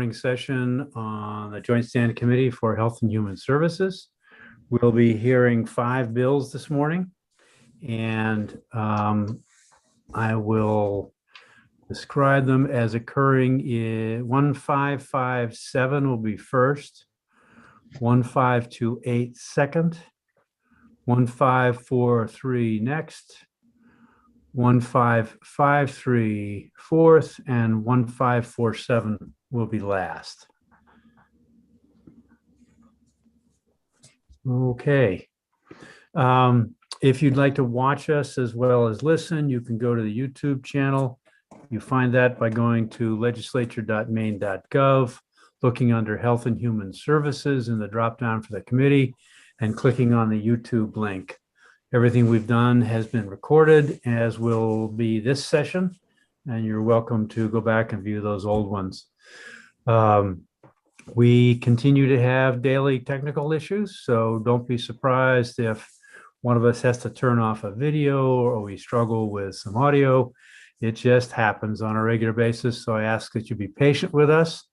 morning session on the Joint Standing Committee for Health and Human Services. We'll be hearing 5 bills this morning, and I will describe them as occurring in 1557 will be first, 1528 second, 1543 next, 1553 fourth, and 1547 will be last. Okay. If you'd like to watch us as well as listen, you can go to the YouTube channel. You find that by going to legislature.maine.gov, looking under Health and Human Services in the drop-down for the committee, and clicking on the YouTube link. Everything we've done has been recorded, as will be this session, and you're welcome to go back and view those old ones. We continue to have daily technical issues, so don't be surprised if one of us has to turn off a video or we struggle with some audio. It just happens on a regular basis, so I ask that you be patient with us.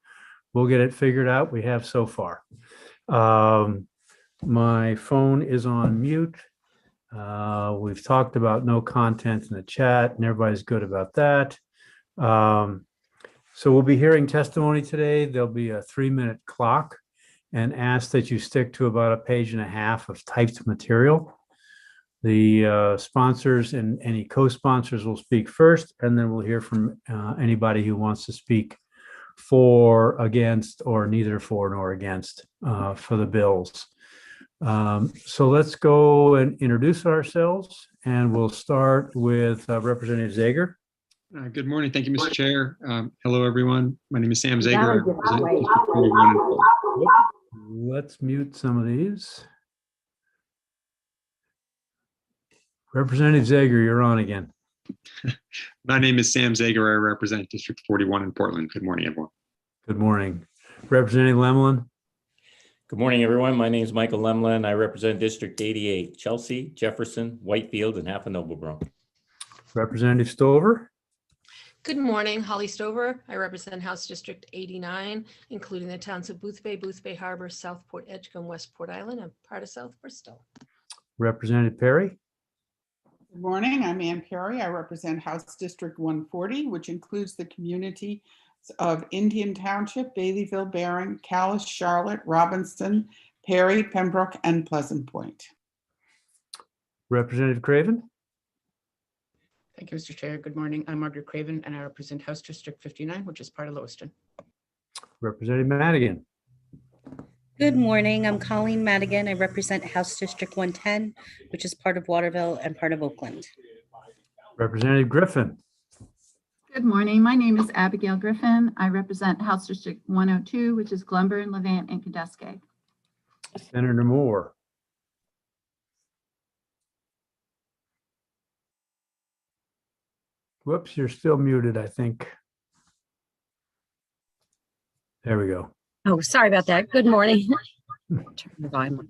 We'll get it figured out. We have so far. My phone is on mute. We've talked about no content in the chat, and everybody's good about that. So we'll be hearing testimony today. There'll be a 3-minute clock, and ask that you stick to about 1.5 pages of typed material. The sponsors and any co-sponsors will speak first, and then we'll hear from anybody who wants to speak for, against, or neither for nor against for the bills. So let's go and introduce ourselves, and we'll start with Representative Zager. Good morning. Thank you, Mr. Chair. Hello, everyone. My name is Sam Zager. I represent District 41. Let's mute some of these. Representative Zager, you're on again. My name is Sam Zager. I represent District 41 in Portland. Good morning, everyone. Good morning. Representative Lemlin. Good morning, everyone. My name is Michael Lemlin. I represent District 88, Chelsea, Jefferson, Whitefield, and half of Nobleboro. Representative Stover. Good morning, Holly Stover. I represent House District 89, including the towns of Boothbay, Boothbay Harbor, Southport, Edgecombe, Westport Island, and part of South Bristol. Representative Perry. Good morning, I'm Ann Perry. I represent House District 140, which includes the communities of Indian Township, Baileyville, Barron, Calais, Charlotte, Robinson, Perry, Pembroke, and Pleasant Point. Representative Craven. Thank you, Mr. Chair. Good morning. I'm Margaret Craven, and I represent House District 59, which is part of Lewiston. Representative Madigan. Good morning. I'm Colleen Madigan. I represent House District 110, which is part of Waterville and part of Oakland. Representative Griffin. Good morning. My name is Abigail Griffin. I represent House District 102, which is Glenburn, Levant, and Candace. Senator Moore. Whoops, you're still muted, I think. There we go. Oh, sorry about that. Good morning. Turn the volume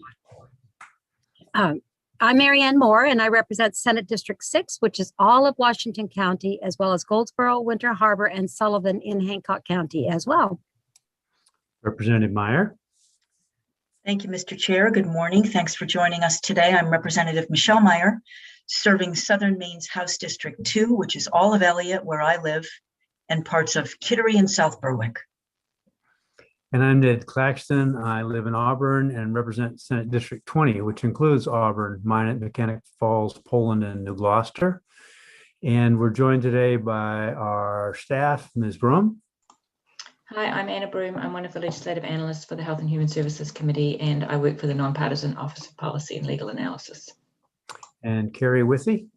on. I'm Marianne Moore, and I represent Senate District 6, which is all of Washington County, as well as Goldsboro, Winter Harbor, and Sullivan in Hancock County as well. Representative Meyer. Thank you, Mr. Chair. Good morning. Thanks for joining us today. I'm Representative Michelle Meyer, serving Southern Maine's House District 2, which is all of Elliott, where I live, and parts of Kittery and South Berwick. And I'm Ned Claxton. I live in Auburn and represent Senate District 20, which includes Auburn, Minot, Mechanic Falls, Poland, and New Gloucester. And we're joined today by our staff, Ms. Broom. Hi, I'm Anna Broom. I'm one of the legislative analysts for the Health and Human Services Committee, and I work for the Nonpartisan Office of Policy and Legal Analysis. And Carrie Withy.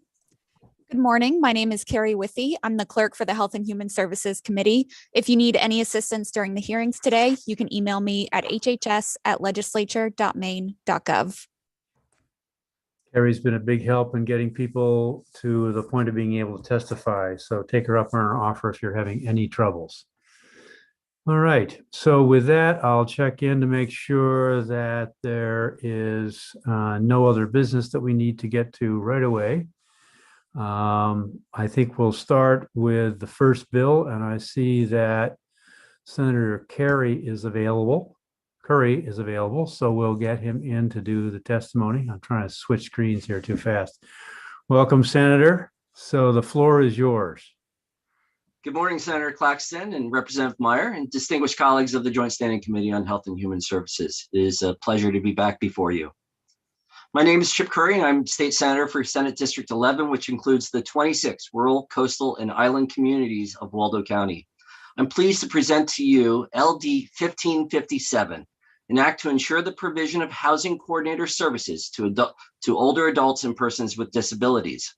Good morning. My name is Carrie Withy. I'm the clerk for the Health and Human Services Committee. If you need any assistance during the hearings today, you can email me at hhs@legislature.maine.gov. Carrie's been a big help in getting people to the point of being able to testify. So take her up on her offer if you're having any troubles. All right. So with that, I'll check in to make sure that there is no other business that we need to get to right away. I think we'll start with the first bill, and I see that Senator Curry is available, so we'll get him in to do the testimony. I'm trying to switch screens here too fast. Welcome, Senator. So the floor is yours. Good morning, Senator Claxton and Representative Meyer and distinguished colleagues of the Joint Standing Committee on Health and Human Services. It is a pleasure to be back before you. My name is Chip Curry, and I'm State Senator for Senate District 11, which includes the 26 rural, coastal, and island communities of Waldo County. I'm pleased to present to you LD 1557, an act to ensure the provision of housing coordinator services to older adults and persons with disabilities.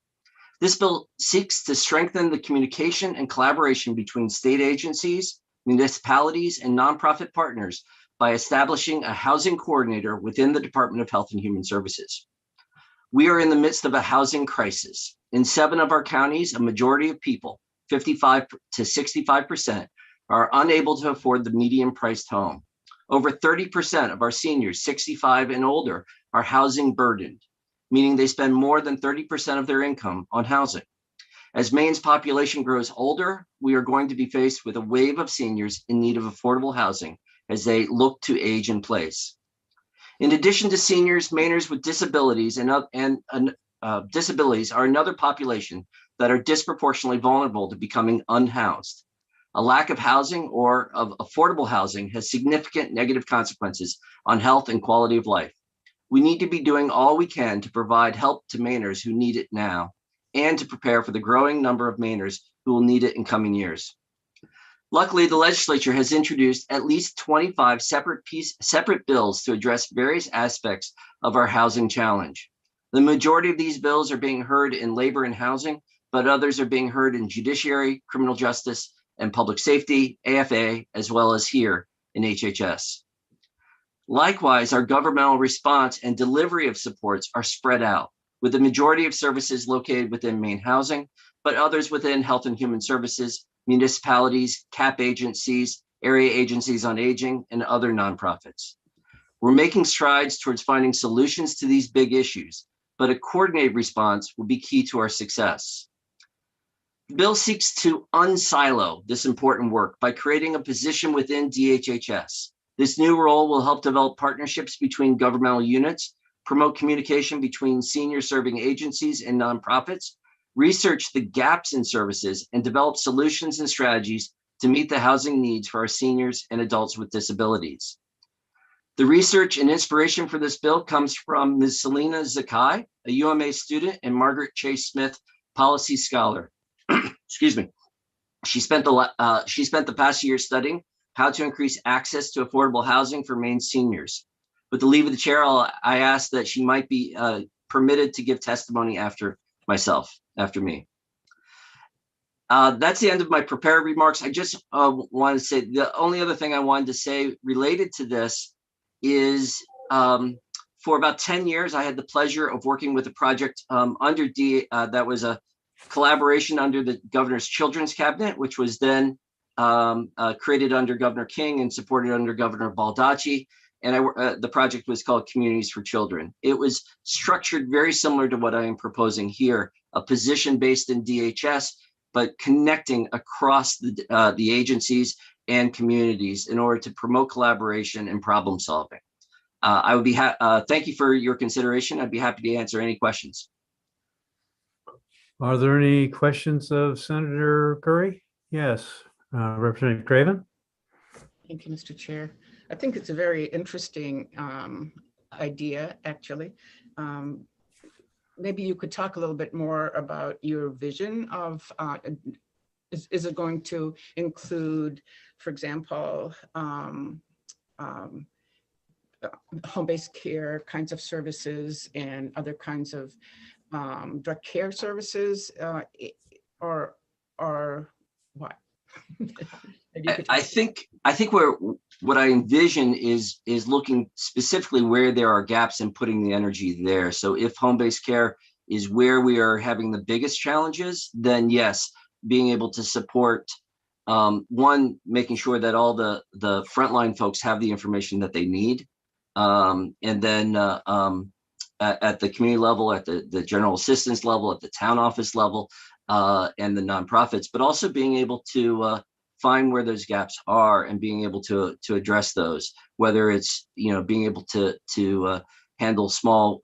This bill seeks to strengthen the communication and collaboration between state agencies, municipalities, and nonprofit partners by establishing a housing coordinator within the Department of Health and Human Services. We are in the midst of a housing crisis. In 7 of our counties, a majority of people, 55 to 65%, are unable to afford the median priced home. Over 30% of our seniors 65 and older are housing burdened, meaning they spend more than 30% of their income on housing. As Maine's population grows older, we are going to be faced with a wave of seniors in need of affordable housing as they look to age in place. In addition to seniors, Mainers with disabilities disabilities are another population that are disproportionately vulnerable to becoming unhoused. A lack of housing or of affordable housing has significant negative consequences on health and quality of life. We need to be doing all we can to provide help to Mainers who need it now and to prepare for the growing number of Mainers who will need it in coming years. Luckily, the legislature has introduced at least 25 separate bills to address various aspects of our housing challenge. The majority of these bills are being heard in labor and housing, but others are being heard in judiciary, criminal justice, and public safety, AFA, as well as here in HHS. Likewise, our governmental response and delivery of supports are spread out, with the majority of services located within Maine Housing, but others within Health and Human Services, municipalities, CAP agencies, area agencies on aging, and other nonprofits. We're making strides towards finding solutions to these big issues, but a coordinated response will be key to our success. The bill seeks to unsilo this important work by creating a position within DHHS. This new role will help develop partnerships between governmental units, promote communication between senior serving agencies and nonprofits, research the gaps in services, and develop solutions and strategies to meet the housing needs for our seniors and adults with disabilities. The research and inspiration for this bill comes from Ms. Selena Zakai, a UMA student and Margaret Chase Smith policy scholar. Excuse me. She spent the past year studying how to increase access to affordable housing for Maine seniors. With the leave of the chair, I asked that she might be permitted to give testimony after me. That's the end of my prepared remarks. I just want to say the only other thing I wanted to say related to this is for about 10 years, I had the pleasure of working with a project under that was a collaboration under the Governor's Children's Cabinet, which was then created under Governor King and supported under Governor Baldacci. And the project was called Communities for Children. It was structured very similar to what I am proposing here, a position based in DHS, but connecting across the agencies and communities in order to promote collaboration and problem solving. I would be thank you for your consideration. I'd be happy to answer any questions. Are there any questions of Senator Curry? Yes, Representative Craven. Thank you, Mr. Chair. I think it's a very interesting idea, actually. Maybe you could talk a little bit more about your vision of, is it going to include, for example, home-based care kinds of services and other kinds of direct care services, or what? I think what I envision is looking specifically where there are gaps and putting the energy there. So if home-based care is where we are having the biggest challenges, then yes, being able to support one, making sure that all the frontline folks have the information that they need, and then at the community level, at the general assistance level, at the town office level, and the nonprofits, but also being able to find where those gaps are and being able to address those, whether it's, being able to handle small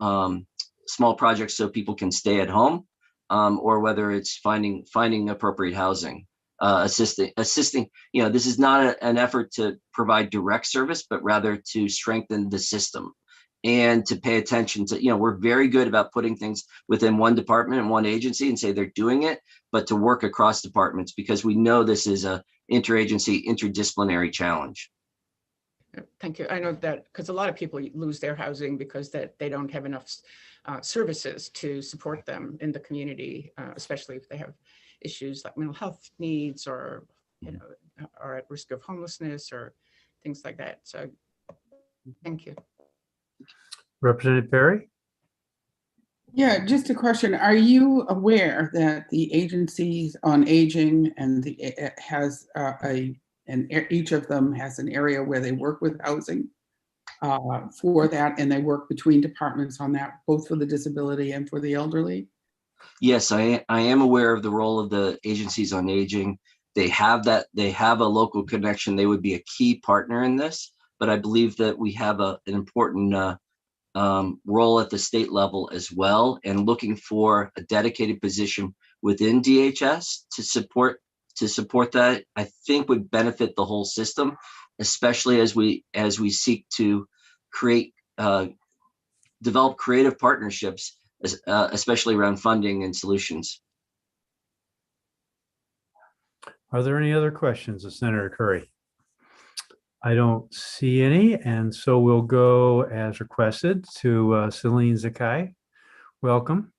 projects so people can stay at home, or whether it's finding appropriate housing, assisting. This is not an effort to provide direct service, but rather to strengthen the system and to pay attention to, we're very good about putting things within one department and one agency and say they're doing it, but to work across departments, because we know this is a interagency, interdisciplinary challenge. Thank you. I know that because a lot of people lose their housing because that they don't have enough services to support them in the community, especially if they have issues like mental health needs or, are at risk of homelessness or things like that. So thank you. Representative Perry? Yeah, just a question. Are you aware that the agencies on aging and each of them has an area where they work with housing for that, and they work between departments on that, both for the disability and for the elderly? Yes, I am aware of the role of the agencies on aging. They have a local connection. They would be a key partner in this, but I believe that we have an important role at the state level as well, and looking for a dedicated position within DHS to support that, I think would benefit the whole system, especially as we seek to develop creative partnerships, especially around funding and solutions. Are there any other questions of Senator Curry? I don't see any, and so we'll go as requested to Celine Zakai. Welcome.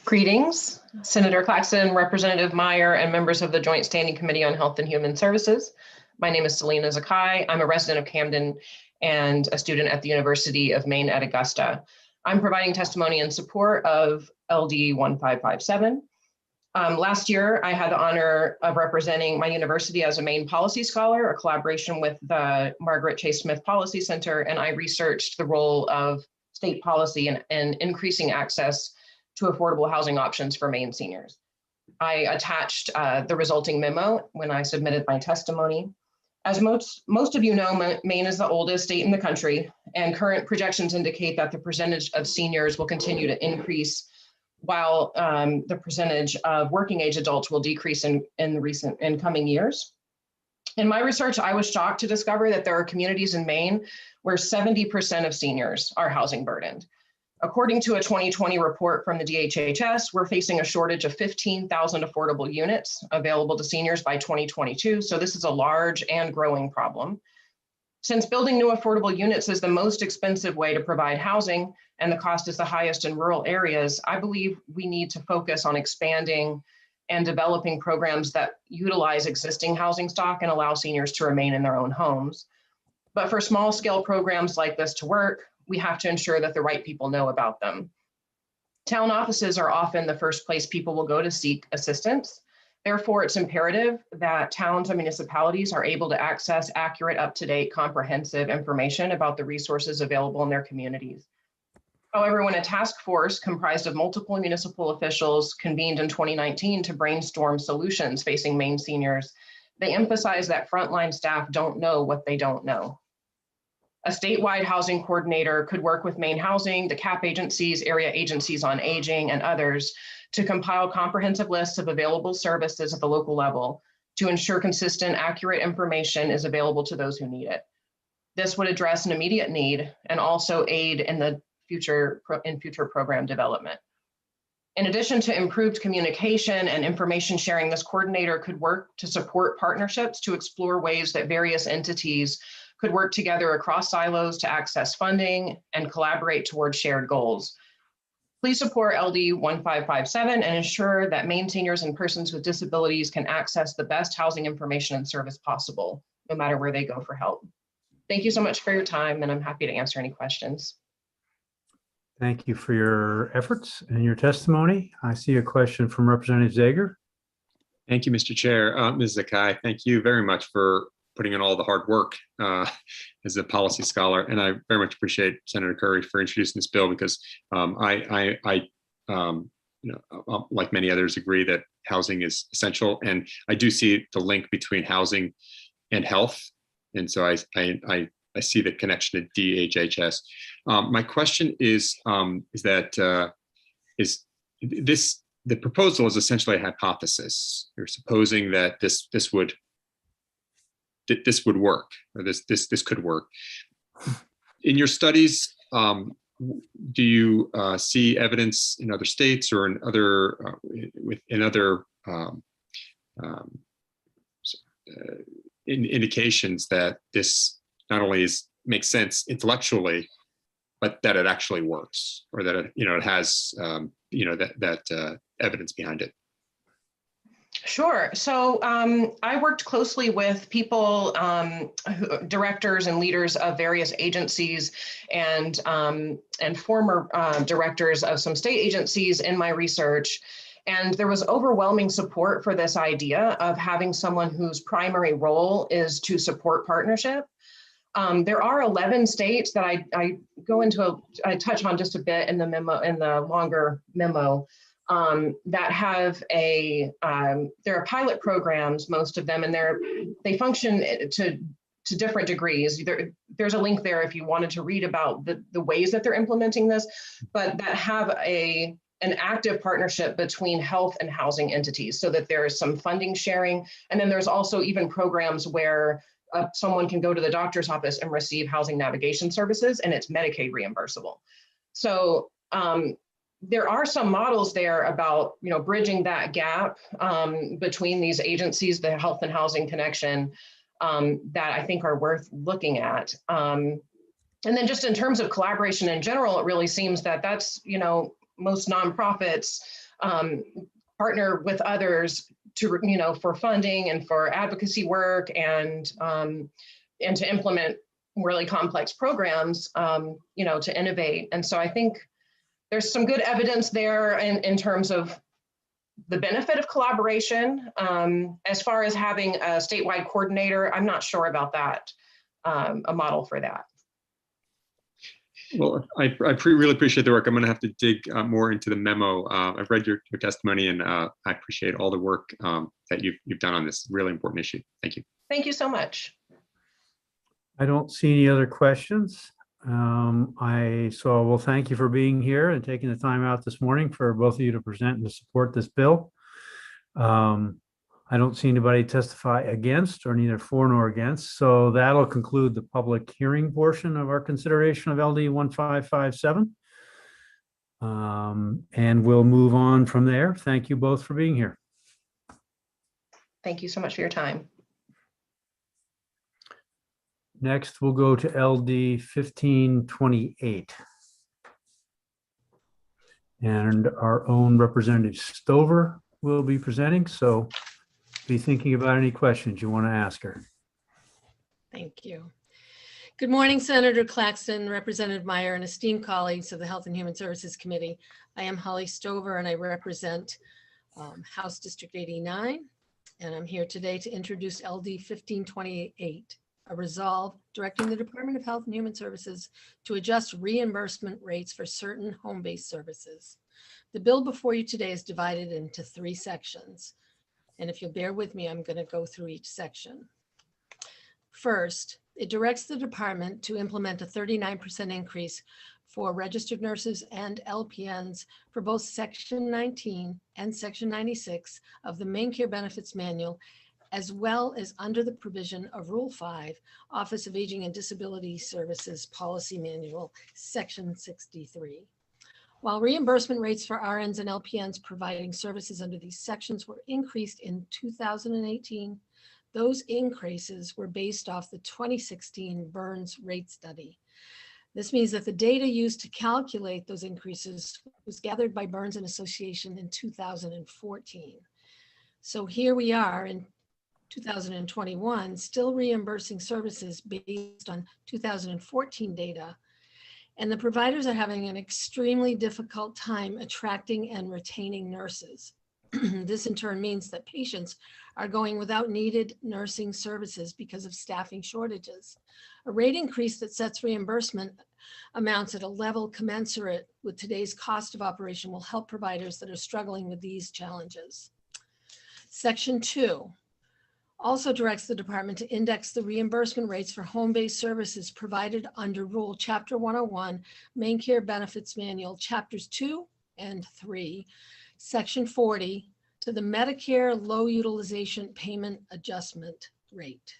Greetings, Senator Claxton, Representative Meyer, and members of the Joint Standing Committee on Health and Human Services. My name is Selena Zakai. I'm a resident of Camden and a student at the University of Maine at Augusta. I'm providing testimony in support of LD 1557. Last year, I had the honor of representing my university as a Maine policy scholar, a collaboration with the Margaret Chase Smith Policy Center, and I researched the role of state policy in increasing access to affordable housing options for Maine seniors. I attached the resulting memo when I submitted my testimony. As most of you know, Maine is the oldest state in the country, and current projections indicate that the percentage of seniors will continue to increase, while the percentage of working age adults will decrease in coming years. In my research, I was shocked to discover that there are communities in Maine where 70% of seniors are housing burdened. According to a 2020 report from the DHHS, we're facing a shortage of 15,000 affordable units available to seniors by 2022. So this is a large and growing problem. Since building new affordable units is the most expensive way to provide housing and the cost is the highest in rural areas, I believe we need to focus on expanding and developing programs that utilize existing housing stock and allow seniors to remain in their own homes. But for small scale programs like this to work, we have to ensure that the right people know about them. Town offices are often the first place people will go to seek assistance. Therefore, it's imperative that towns and municipalities are able to access accurate, up-to-date, comprehensive information about the resources available in their communities. However, when a task force comprised of multiple municipal officials convened in 2019 to brainstorm solutions facing Maine seniors, they emphasized that frontline staff don't know what they don't know. A statewide housing coordinator could work with Maine Housing, the CAP agencies, area agencies on aging, and others to compile comprehensive lists of available services at the local level to ensure consistent, accurate information is available to those who need it. This would address an immediate need and also aid in the future program development. In addition to improved communication and information sharing, this coordinator could work to support partnerships to explore ways that various entities could work together across silos to access funding and collaborate towards shared goals. Please support LD 1557 and ensure that Maine seniors and persons with disabilities can access the best housing information and service possible, no matter where they go for help. Thank you so much for your time, and I'm happy to answer any questions. Thank you for your efforts and your testimony. I see a question from Representative Zager. Thank you, Mr. Chair. Ms. Zakai, thank you very much for putting in all the hard work as a policy scholar. And I very much appreciate Senator Curry for introducing this bill, because I like many others, agree that housing is essential, and I do see the link between housing and health, and so I see the connection to DHHS. My question is the proposal is essentially a hypothesis. You're supposing that this would work, or this could work. In your studies, do you see evidence in other states or in other indications that this not only makes sense intellectually, but that it actually works, or that it has that evidence behind it? Sure. So I worked closely with people, directors and leaders of various agencies, and former directors of some state agencies in my research. And there was overwhelming support for this idea of having someone whose primary role is to support partnership. There are 11 states that I touch on just a bit in the memo, in the longer memo, that have there are pilot programs, most of them, and they function to different degrees. There's a link there if you wanted to read about the ways that they're implementing this, but that have an active partnership between health and housing entities, so that there is some funding sharing. And then there's also even programs where someone can go to the doctor's office and receive housing navigation services, and it's Medicaid reimbursable. So there are some models there about bridging that gap between these agencies, the health and housing connection, that I think are worth looking at. And then just in terms of collaboration in general, it really seems that that's, most nonprofits partner with others to, for funding and for advocacy work, and to implement really complex programs, to innovate. And so I think there's some good evidence there in terms of the benefit of collaboration. As far as having a statewide coordinator, I'm not sure about that, a model for that. Well, I really appreciate the work. I'm going to have to dig more into the memo. I've read your testimony, and I appreciate all the work that you've done on this really important issue. Thank you. Thank you so much. I don't see any other questions. Well, thank you for being here and taking the time out this morning for both of you to present and to support this bill. I don't see anybody testify against, or neither for nor against. So that'll conclude the public hearing portion of our consideration of LD 1557. And we'll move on from there. Thank you both for being here. Thank you so much for your time. Next, we'll go to LD 1528. And our own Representative Stover will be presenting. So be thinking about any questions you want to ask her. Thank you. Good morning, Senator Claxton, Representative Meyer, and esteemed colleagues of the Health and Human Services Committee. I am Holly Stover, and I represent House District 89. And I'm here today to introduce LD 1528, a resolve directing the Department of Health and Human Services to adjust reimbursement rates for certain home-based services. The bill before you today is divided into 3 sections. And if you'll bear with me, I'm going to go through each section. First, it directs the department to implement a 39% increase for registered nurses and LPNs for both Section 19 and Section 96 of the Main Care Benefits Manual, as well as under the provision of Rule 5, Office of Aging and Disability Services Policy Manual, Section 63. While reimbursement rates for RNs and LPNs providing services under these sections were increased in 2018, those increases were based off the 2016 Burns rate study. This means that the data used to calculate those increases was gathered by Burns and Association in 2014. So here we are in 2021, still reimbursing services based on 2014 data. And the providers are having an extremely difficult time attracting and retaining nurses. This in turn means that patients are going without needed nursing services because of staffing shortages. A rate increase that sets reimbursement amounts at a level commensurate with today's cost of operation will help providers that are struggling with these challenges. Section 2 also directs the department to index the reimbursement rates for home-based services provided under Rule Chapter 101, Main Care Benefits Manual, Chapters 2 and 3, Section 40, to the Medicare Low Utilization Payment Adjustment Rate.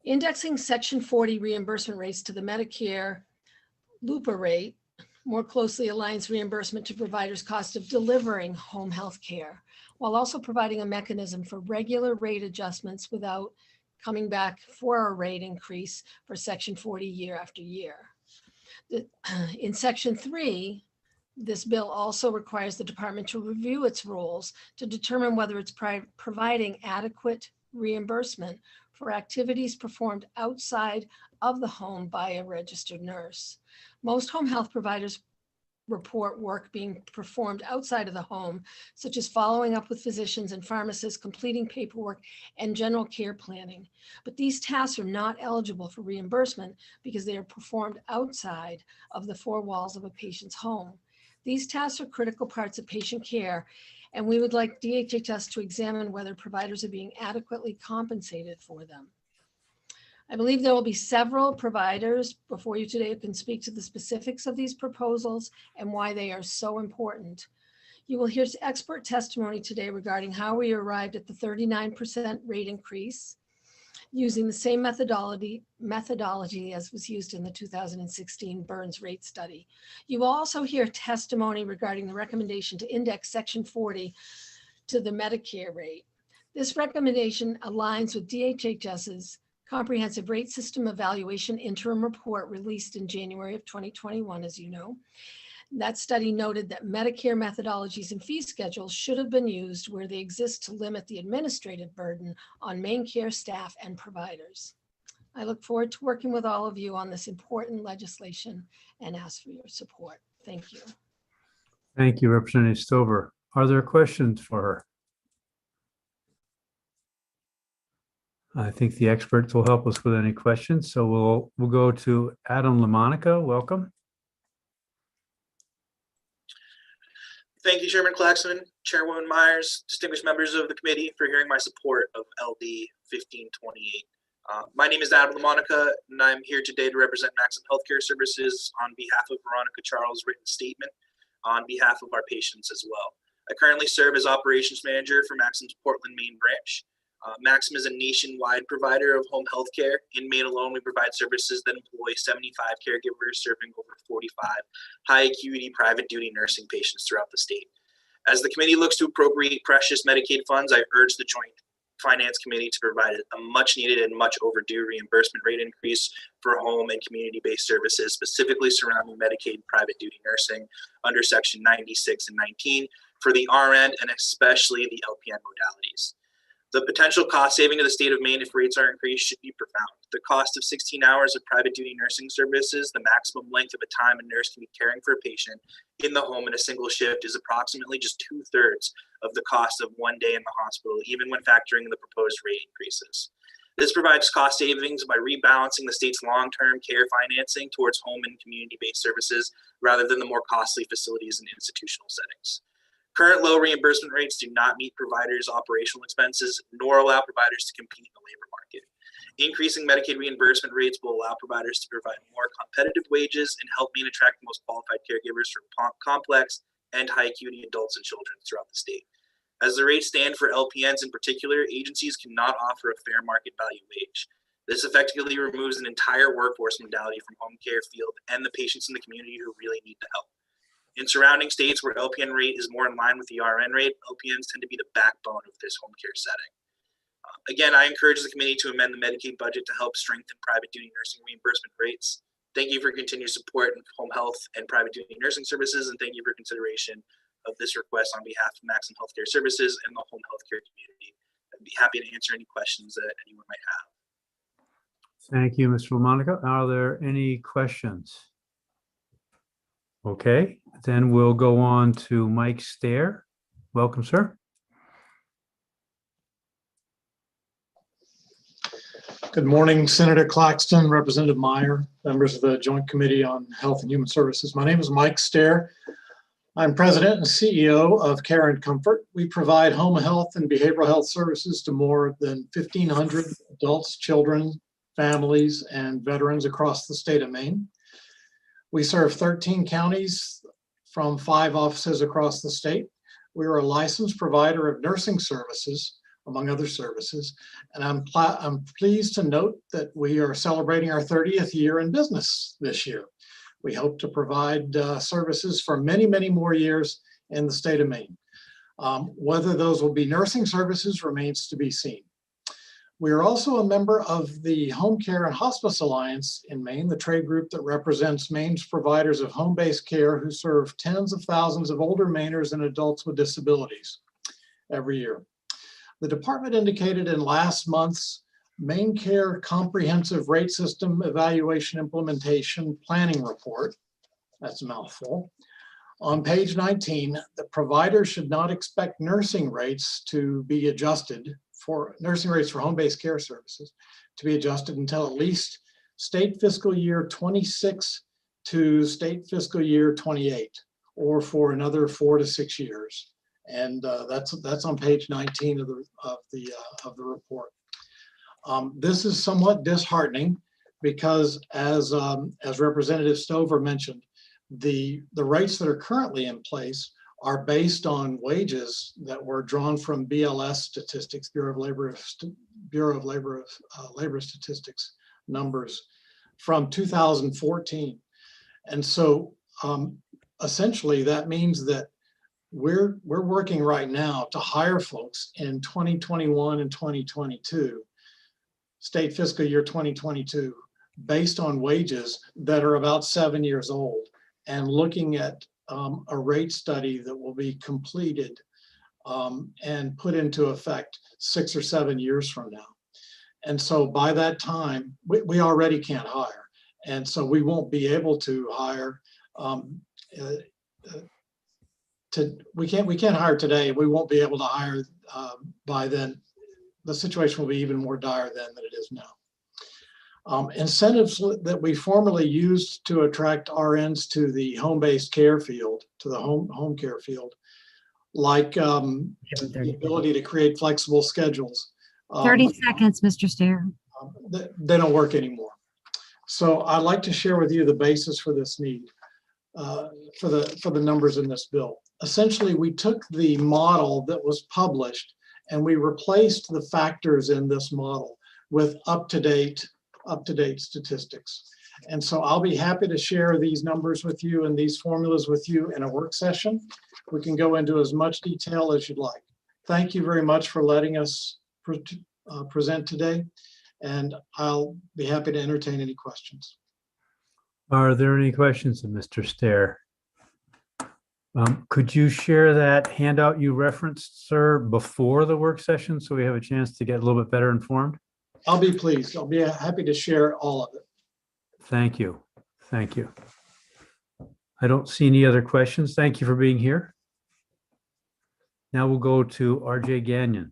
Indexing Section 40 reimbursement rates to the Medicare LUPA rate more closely aligns reimbursement to providers' cost of delivering home health care, while also providing a mechanism for regular rate adjustments without coming back for a rate increase for Section 40 year after year. In Section 3, this bill also requires the department to review its rules to determine whether it's providing adequate reimbursement for activities performed outside of the home by a registered nurse. Most home health providers report work being performed outside of the home, such as following up with physicians and pharmacists, completing paperwork, and general care planning. But these tasks are not eligible for reimbursement because they are performed outside of the four walls of a patient's home. These tasks are critical parts of patient care, and we would like DHHS to examine whether providers are being adequately compensated for them. I believe there will be several providers before you today who can speak to the specifics of these proposals and why they are so important. You will hear expert testimony today regarding how we arrived at the 39% rate increase using the same methodology as was used in the 2016 Burns rate study. You will also hear testimony regarding the recommendation to index Section 40 to the Medicare rate. This recommendation aligns with DHHS's Comprehensive Rate System Evaluation Interim Report released in January of 2021, as you know. That study noted that Medicare methodologies and fee schedules should have been used where they exist to limit the administrative burden on main care staff and providers. I look forward to working with all of you on this important legislation and ask for your support. Thank you. Thank you, Representative Stover. Are there questions for her? I think the experts will help us with any questions. So we'll go to Adam LaMonica. Welcome. Thank you, Chairman Claxton, Chairwoman Myers, distinguished members of the committee for hearing my support of LD 1528. My name is Adam LaMonica, and I'm here today to represent Maxim Healthcare Services on behalf of Veronica Charles' written statement on behalf of our patients as well. I currently serve as operations manager for Maxim's Portland, Maine branch. Maxim is a nationwide provider of home health care. In Maine alone, we provide services that employ 75 caregivers serving over 45 high acuity private duty nursing patients throughout the state. As the committee looks to appropriate precious Medicaid funds, I urge the Joint Finance Committee to provide a much needed and much overdue reimbursement rate increase for home and community-based services, specifically surrounding Medicaid private duty nursing under Section 96 and 19 for the RN and especially the LPN modalities. The potential cost saving to the state of Maine if rates are increased should be profound. The cost of 16 hours of private duty nursing services, the maximum length of a time a nurse can be caring for a patient in the home in a single shift, is approximately just 2/3 of the cost of one day in the hospital, even when factoring the proposed rate increases. This provides cost savings by rebalancing the state's long-term care financing towards home and community-based services rather than the more costly facilities and institutional settings. Current low reimbursement rates do not meet providers' operational expenses, nor allow providers to compete in the labor market. Increasing Medicaid reimbursement rates will allow providers to provide more competitive wages and help Maine attract the most qualified caregivers for complex and high acuity adults and children throughout the state. As the rates stand for LPNs in particular, agencies cannot offer a fair market value wage. This effectively removes an entire workforce modality from home care field and the patients in the community who really need the help. In surrounding states where LPN rate is more in line with the RN rate, LPNs tend to be the backbone of this home care setting. Again, I encourage the committee to amend the Medicaid budget to help strengthen private duty nursing reimbursement rates. Thank you for continued support in home health and private duty nursing services, and thank you for consideration of this request on behalf of Maxim Healthcare Services and the home healthcare community. I'd be happy to answer any questions that anyone might have. Thank you, Mr. LaMonica. Are there any questions? Okay, then we'll go on to Mike Stair. Welcome, sir. Good morning, Senator Claxton, Representative Meyer, members of the Joint Committee on Health and Human Services. My name is Mike Stair. I'm President and CEO of Care and Comfort. We provide home health and behavioral health services to more than 1,500 adults, children, families, and veterans across the state of Maine. We serve 13 counties from 5 offices across the state. We are a licensed provider of nursing services, among other services, and I'm pleased to note that we are celebrating our 30th year in business this year. We hope to provide services for many, many more years in the state of Maine. Whether those will be nursing services remains to be seen. We are also a member of the Home Care and Hospice Alliance in Maine, the trade group that represents Maine's providers of home-based care who serve tens of thousands of older Mainers and adults with disabilities every year. The department indicated in last month's Maine Care Comprehensive Rate System Evaluation Implementation Planning Report, that's a mouthful, on page 19, that providers should not expect nursing rates to be adjusted for nursing rates for home-based care services to be adjusted until at least state fiscal year 26 to state fiscal year 28, or for another 4 to 6 years. And that's on page 19 of the report. This is somewhat disheartening because, as Representative Stover mentioned, the rates that are currently in place are based on wages that were drawn from BLS statistics, Bureau of Labor Statistics numbers from 2014, and so essentially that means that we're working right now to hire folks in 2021 and 2022, state fiscal year 2022, based on wages that are about 7 years old, and looking at a rate study that will be completed and put into effect 6 or 7 years from now. And so by that time, we already can't hire. And so we won't be able to hire we can't hire today. We won't be able to hire by then. The situation will be even more dire then than it is now. Incentives that we formerly used to attract RNs to the home-based care field, to the home care field, like the ability to create flexible schedules. 30 seconds, Mr. Stair. They don't work anymore. So I'd like to share with you the basis for this need, for the numbers in this bill. Essentially, we took the model that was published and we replaced the factors in this model with up-to-date statistics. And so I'll be happy to share these numbers with you and these formulas with you in a work session. We can go into as much detail as you'd like. Thank you very much for letting us present today, and I'll be happy to entertain any questions. Are there any questions of Mr. Stair? Could you share that handout you referenced, sir, before the work session so we have a chance to get a little bit better informed? I'll be pleased. I'll be happy to share all of it. Thank you. Thank you. I don't see any other questions. Thank you for being here. Now we'll go to RJ Gagnon.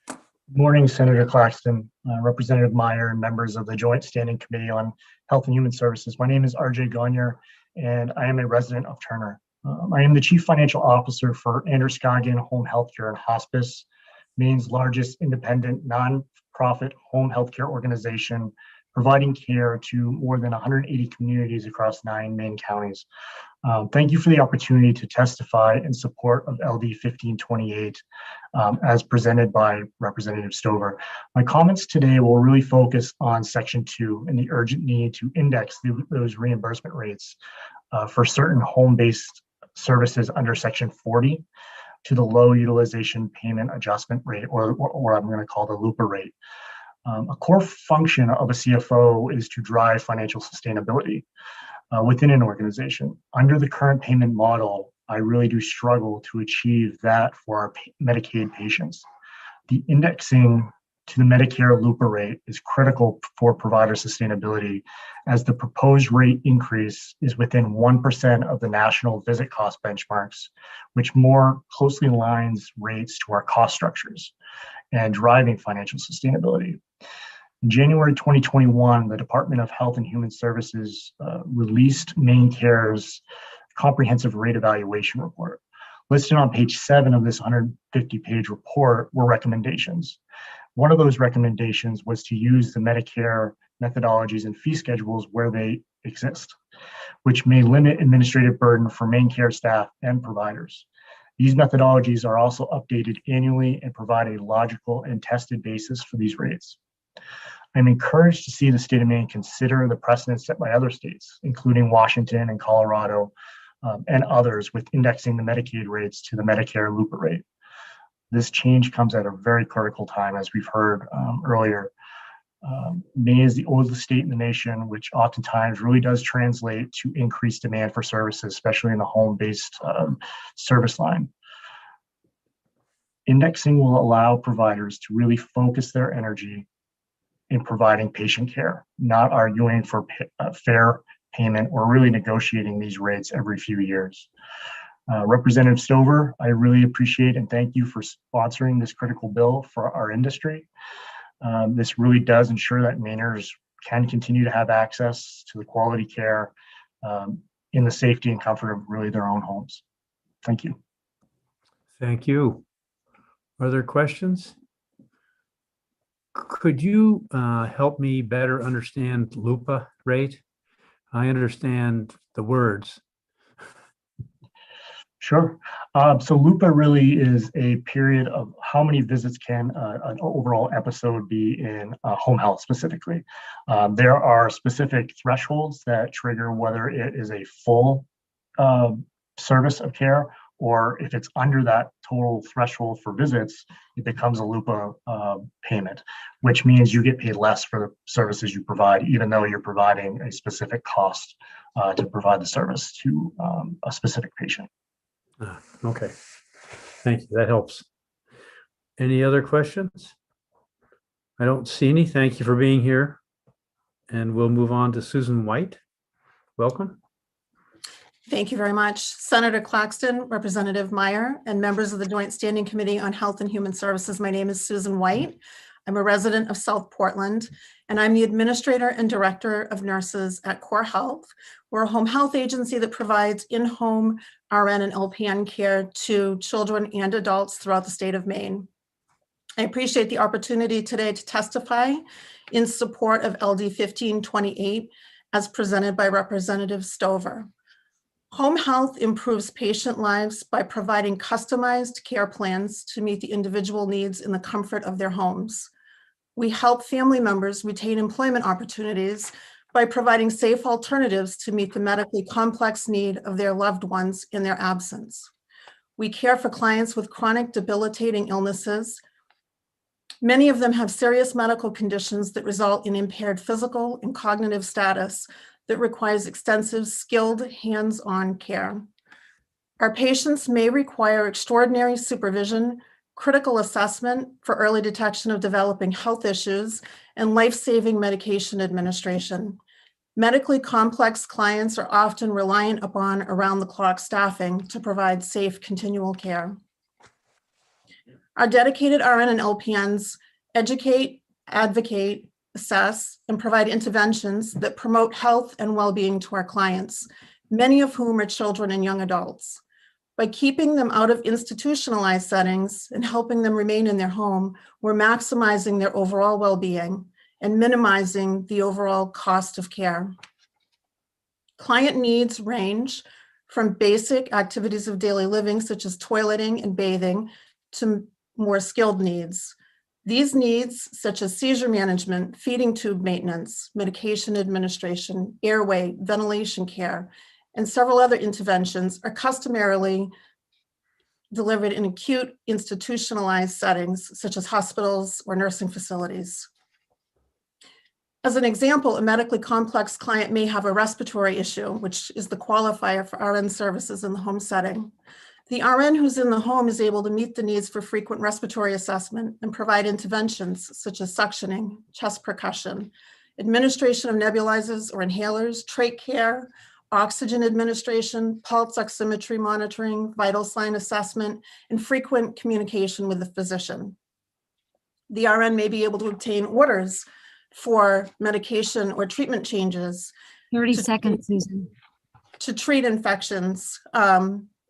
Good morning, Senator Claxton, Representative Meyer, and members of the Joint Standing Committee on Health and Human Services. My name is RJ Gagnon, and I am a resident of Turner. I am the Chief Financial Officer for Androscoggin Home Healthcare and Hospice, Maine's largest independent nonprofit home healthcare organization, providing care to more than 180 communities across 9 Maine counties. Thank you for the opportunity to testify in support of LD 1528 as presented by Representative Stover. My comments today will really focus on Section 2 and the urgent need to index those reimbursement rates for certain home-based services under Section 40 to the low utilization payment adjustment rate, or I'm going to call the LUPA rate. A core function of a CFO is to drive financial sustainability within an organization. Under the current payment model, I really do struggle to achieve that for our Medicaid patients. The indexing to the Medicare LUPA rate is critical for provider sustainability, as the proposed rate increase is within 1% of the national visit cost benchmarks, which more closely aligns rates to our cost structures and driving financial sustainability. In January 2021, the Department of Health and Human Services released MaineCare's comprehensive rate evaluation report. Listed on page 7 of this 150-page report were recommendations. One of those recommendations was to use the Medicare methodologies and fee schedules where they exist, which may limit administrative burden for MaineCare staff and providers. These methodologies are also updated annually and provide a logical and tested basis for these rates. I'm encouraged to see the state of Maine consider the precedents set by other states, including Washington and Colorado, and others, with indexing the Medicaid rates to the Medicare LUPA rate. This change comes at a very critical time, as we've heard earlier. Maine is the oldest state in the nation, which oftentimes really does translate to increased demand for services, especially in the home-based service line. Indexing will allow providers to really focus their energy in providing patient care, not arguing for fair payment or really negotiating these rates every few years. Representative Stover, I really appreciate and thank you for sponsoring this critical bill for our industry. This really does ensure that Mainers can continue to have access to the quality care in the safety and comfort of really their own homes. Thank you. Thank you. Are there questions? Could you help me better understand LUPA rate? I understand the words. Sure. So LUPA really is a period of how many visits can an overall episode be in home health specifically. There are specific thresholds that trigger whether it is a full service of care, or if it's under that total threshold for visits, it becomes a LUPA payment, which means you get paid less for the services you provide, even though you're providing a specific cost to provide the service to a specific patient. Okay, thank you. That helps. Any other questions? I don't see any. Thank you for being here. And we'll move on to Susan White. Welcome. Thank you very much. Senator Claxton, Representative Meyer, and members of the Joint Standing Committee on Health and Human Services. My name is Susan White. I'm a resident of South Portland, and I'm the Administrator and Director of Nurses at Core Health. We're a home health agency that provides in-home RN and LPN care to children and adults throughout the state of Maine. I appreciate the opportunity today to testify in support of LD 1528 as presented by Representative Stover. Home health improves patient lives by providing customized care plans to meet the individual needs in the comfort of their homes. We help family members retain employment opportunities by providing safe alternatives to meet the medically complex need of their loved ones in their absence. We care for clients with chronic debilitating illnesses. Many of them have serious medical conditions that result in impaired physical and cognitive status that requires extensive, skilled, hands-on care. Our patients may require extraordinary supervision, critical assessment for early detection of developing health issues, and life-saving medication administration. Medically complex clients are often reliant upon around-the-clock staffing to provide safe, continual care. Our dedicated RN and LPNs educate, advocate, assess, and provide interventions that promote health and well-being to our clients, many of whom are children and young adults. By keeping them out of institutionalized settings and helping them remain in their home, we're maximizing their overall well-being and minimizing the overall cost of care. Client needs range from basic activities of daily living, such as toileting and bathing, to more skilled needs. These needs, such as seizure management, feeding tube maintenance, medication administration, airway, ventilation care, and several other interventions, are customarily delivered in acute institutionalized settings, such as hospitals or nursing facilities. As an example, a medically complex client may have a respiratory issue, which is the qualifier for RN services in the home setting. The RN who's in the home is able to meet the needs for frequent respiratory assessment and provide interventions such as suctioning, chest percussion, administration of nebulizers or inhalers, trach care, oxygen administration, pulse oximetry monitoring, vital sign assessment, and frequent communication with the physician. The RN may be able to obtain orders for medication or treatment changes. 30 seconds, Susan. To treat infections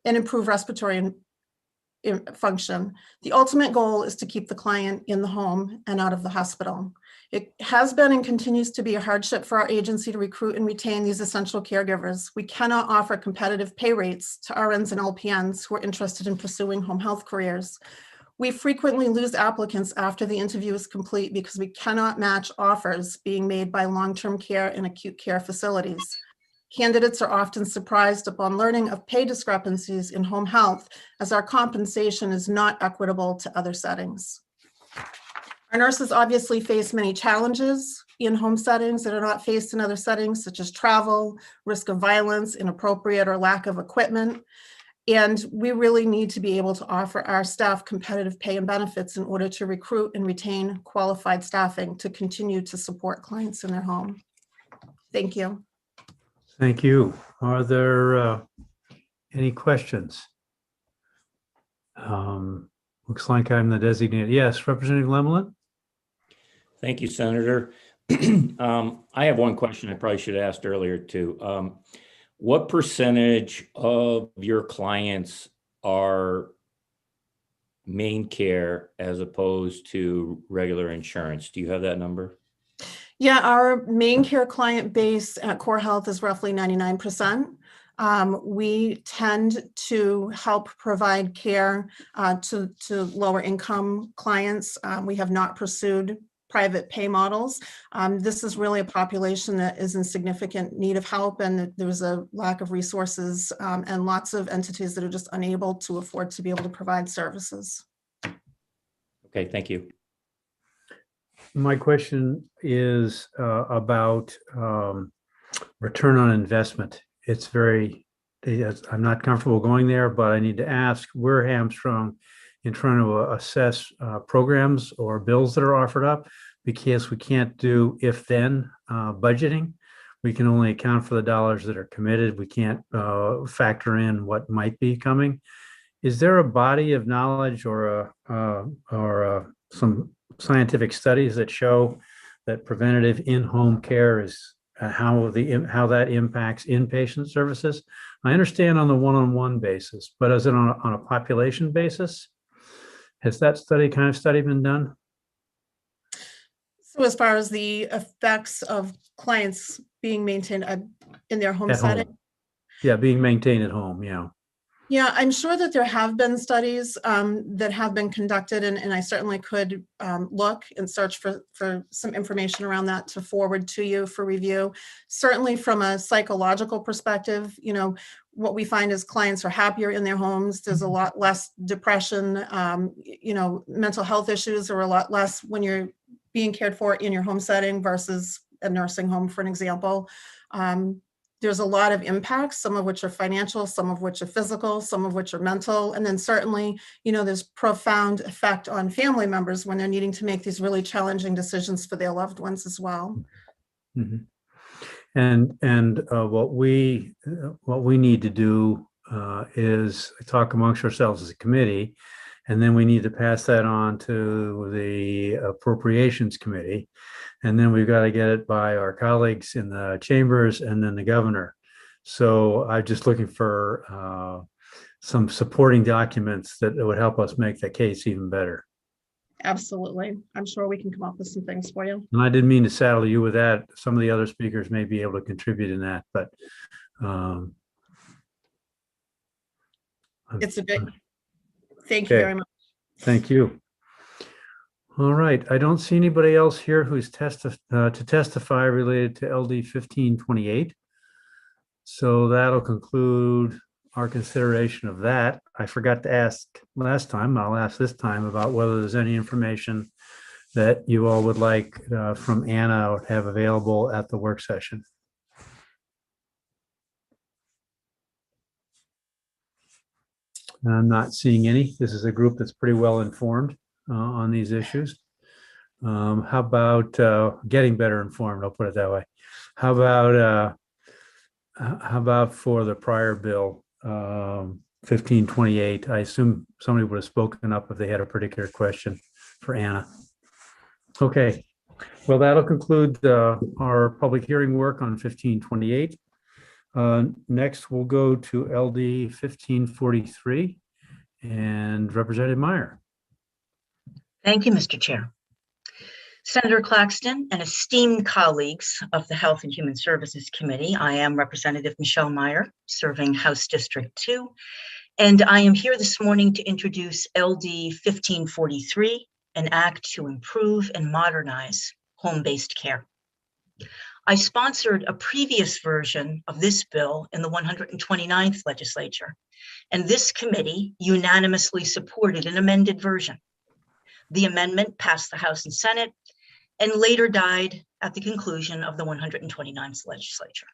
and improve respiratory function. The ultimate goal is to keep the client in the home and out of the hospital. It has been and continues to be a hardship for our agency to recruit and retain these essential caregivers. We cannot offer competitive pay rates to RNs and LPNs who are interested in pursuing home health careers. We frequently lose applicants after the interview is complete because we cannot match offers being made by long-term care and acute care facilities. Candidates are often surprised upon learning of pay discrepancies in home health, as our compensation is not equitable to other settings. Our nurses obviously face many challenges in home settings that are not faced in other settings, such as travel, risk of violence, inappropriate or lack of equipment. And we really need to be able to offer our staff competitive pay and benefits in order to recruit and retain qualified staffing to continue to support clients in their home. Thank you. Thank you. Are there any questions? Looks like I'm the designated. Yes, Representative Lemelin. Thank you, Senator. I have one question I probably should have asked earlier too. What percentage of your clients are main care as opposed to regular insurance? Do you have that number? Yeah, our main care client base at Core Health is roughly 99%. We tend to help provide care to lower income clients. We have not pursued private pay models. This is really a population that is in significant need of help, and there's a lack of resources and lots of entities that are just unable to afford to be able to provide services. Okay, thank you. My question is about return on investment. It's I'm not comfortable going there, but I need to ask, we're hamstrung in trying to assess programs or bills that are offered up because we can't do if-then budgeting. We can only account for the dollars that are committed. We can't factor in what might be coming. Is there a body of knowledge or some scientific studies that show that preventative in-home care is how that impacts inpatient services? I understand on the one-on-one basis, but is it on a population basis? Has that study been done? So as far as the effects of clients being maintained in their home setting? Yeah, being maintained at home, yeah. Yeah, I'm sure that there have been studies that have been conducted, and I certainly could look and search for some information around that to forward to you for review. Certainly from a psychological perspective, what we find is clients are happier in their homes. There's a lot less depression, mental health issues are a lot less when you're being cared for in your home setting versus a nursing home, for an example. There's a lot of impacts, some of which are financial, some of which are physical, some of which are mental. And then certainly, there's profound effect on family members when they're needing to make these really challenging decisions for their loved ones as well. Mm-hmm. And what we need to do is talk amongst ourselves as a committee, and then we need to pass that on to the Appropriations Committee. And then we've got to get it by our colleagues in the chambers and then the governor. So I'm just looking for some supporting documents that would help us make the case even better. Absolutely. I'm sure we can come up with some things for you. And I didn't mean to saddle you with that. Some of the other speakers may be able to contribute in that, but it's a big, thank you very much. Thank you. All right, I don't see anybody else here who's to testify related to LD 1528. So that'll conclude our consideration of that. I forgot to ask last time, I'll ask this time about whether there's any information that you all would like from Anna or have available at the work session. I'm not seeing any. This is a group that's pretty well informed on these issues. How about getting better informed? I'll put it that way. How about for the prior bill, 1528? I assume somebody would have spoken up if they had a particular question for Anna. Okay, well, that'll conclude our public hearing work on 1528. Next, we'll go to LD 1543 and Representative Meyer. Thank you, Mr. Chair. Senator Claxton and esteemed colleagues of the Health and Human Services Committee, I am Representative Michelle Meyer, serving House District 2, and I am here this morning to introduce LD 1543, an act to improve and modernize home-based care. I sponsored a previous version of this bill in the 129th legislature, and this committee unanimously supported an amended version. The amendment passed the House and Senate and later died at the conclusion of the 129th legislature.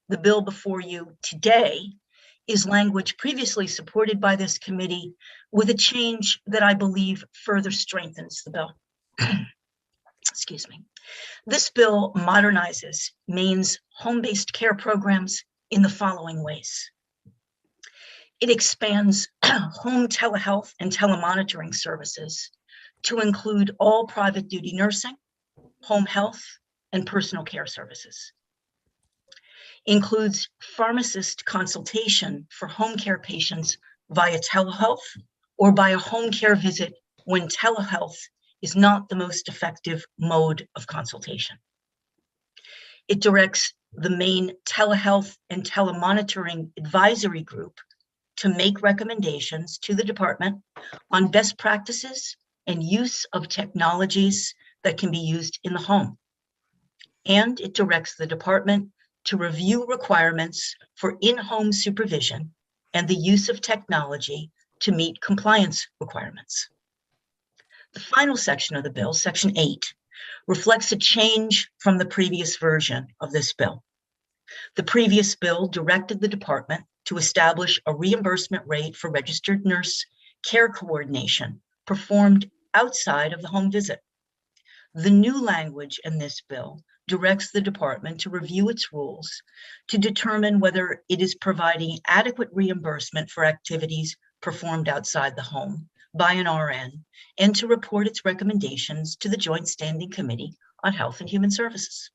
The bill before you today is language previously supported by this committee with a change that I believe further strengthens the bill. Excuse me. This bill modernizes Maine's home-based care programs in the following ways. It expands home telehealth and telemonitoring services to include all private duty nursing, home health, and personal care services. Includes pharmacist consultation for home care patients via telehealth or by a home care visit when telehealth is not the most effective mode of consultation. It directs the Maine Telehealth and Telemonitoring Advisory Group to make recommendations to the department on best practices and use of technologies that can be used in the home. And it directs the department to review requirements for in-home supervision and the use of technology to meet compliance requirements. The final section of the bill, Section 8, reflects a change from the previous version of this bill. The previous bill directed the department to establish a reimbursement rate for registered nurse care coordination performed outside of the home visit. The new language in this bill directs the department to review its rules to determine whether it is providing adequate reimbursement for activities performed outside the home by an RN and to report its recommendations to the Joint Standing Committee on Health and Human Services.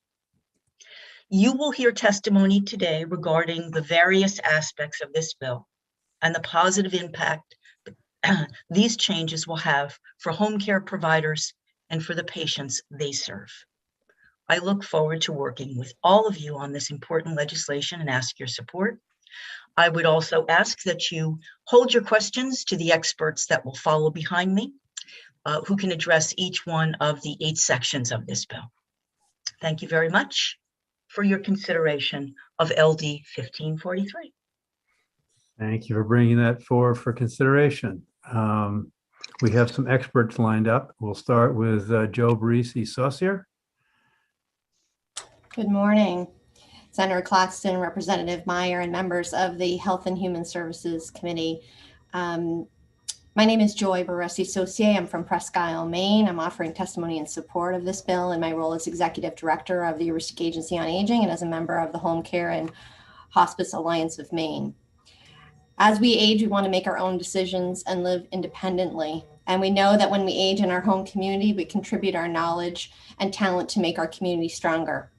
You will hear testimony today regarding the various aspects of this bill and the positive impact these changes will have for home care providers and for the patients they serve. I look forward to working with all of you on this important legislation and ask your support. I would also ask that you hold your questions to the experts that will follow behind me, who can address each one of the 8 sections of this bill. Thank you very much for your consideration of LD 1543. Thank you for bringing that forward for consideration. We have some experts lined up. We'll start with Joe Barisi Saucier. Good morning, Senator Claxton, Representative Meyer, and members of the Health and Human Services Committee. My name is Joy Baresi Saucier. I'm from Presque Isle, Maine. I'm offering testimony in support of this bill in my role as Executive Director of the Heuristic Agency on Aging and as a member of the Home Care and Hospice Alliance of Maine. As we age, we want to make our own decisions and live independently. And we know that when we age in our home community, we contribute our knowledge and talent to make our community stronger.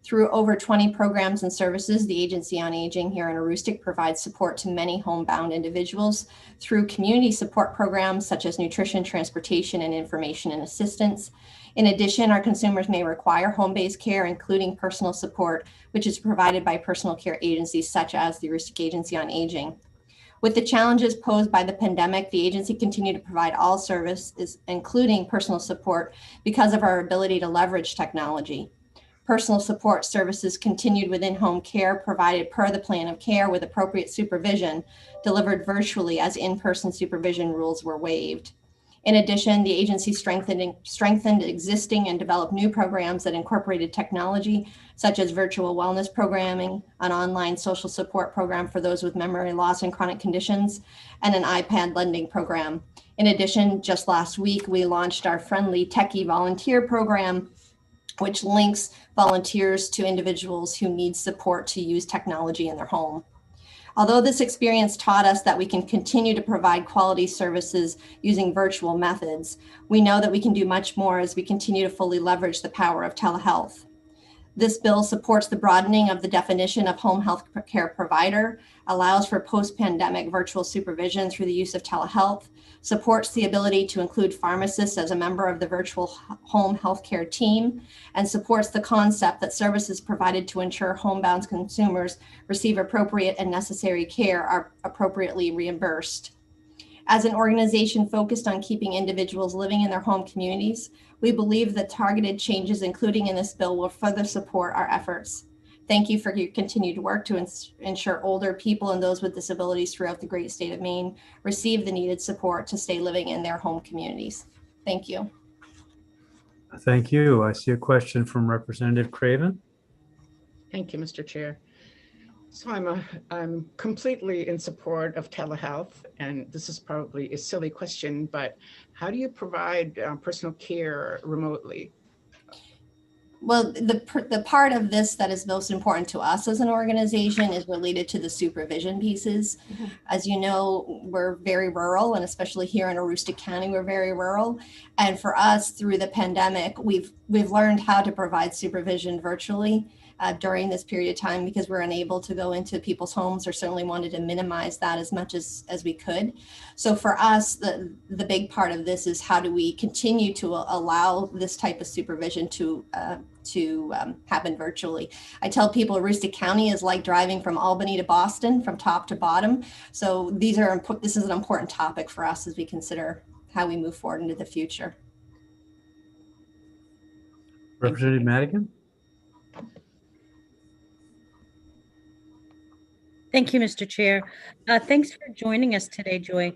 Through over 20 programs and services, the Agency on Aging here in Aroostook provides support to many homebound individuals through community support programs such as nutrition, transportation, and information and assistance. In addition, our consumers may require home-based care, including personal support, which is provided by personal care agencies such as the Aroostook Agency on Aging. With the challenges posed by the pandemic, the agency continued to provide all services, including personal support, because of our ability to leverage technology. Personal support services continued within home care provided per the plan of care with appropriate supervision, delivered virtually as in-person supervision rules were waived. In addition, the agency strengthened existing and developed new programs that incorporated technology, such as virtual wellness programming, an online social support program for those with memory loss and chronic conditions, and an iPad lending program. In addition, just last week, we launched our Friendly Techie Volunteer Program, which links volunteers to individuals who need support to use technology in their home. Although this experience taught us that we can continue to provide quality services using virtual methods, we know that we can do much more as we continue to fully leverage the power of telehealth. This bill supports the broadening of the definition of home health care provider, allows for post-pandemic virtual supervision through the use of telehealth, supports the ability to include pharmacists as a member of the virtual home healthcare team, and supports the concept that services provided to ensure homebound consumers receive appropriate and necessary care are appropriately reimbursed. As an organization focused on keeping individuals living in their home communities, we believe that targeted changes, including in this bill, will further support our efforts. Thank you for your continued work to ensure older people and those with disabilities throughout the great state of Maine receive the needed support to stay living in their home communities. Thank you. Thank you. I see a question from Representative Craven. Thank you, Mr. Chair. So I'm completely in support of telehealth, and this is probably a silly question, but how do you provide personal care remotely? Well, the part of this that is most important to us as an organization is related to the supervision pieces. Mm-hmm. As you know, we're very rural, and especially here in Aroostook County, we're very rural. And for us, through the pandemic, we've learned how to provide supervision virtually during this period of time, because we're unable to go into people's homes, or certainly wanted to minimize that as much as we could. So for us, the big part of this is how do we continue to allow this type of supervision to happen virtually. I tell people Aroostook County is like driving from Albany to Boston from top to bottom. So this is an important topic for us as we consider how we move forward into the future. Representative Madigan. Thank you, Mr. Chair. Thanks for joining us today, Joy.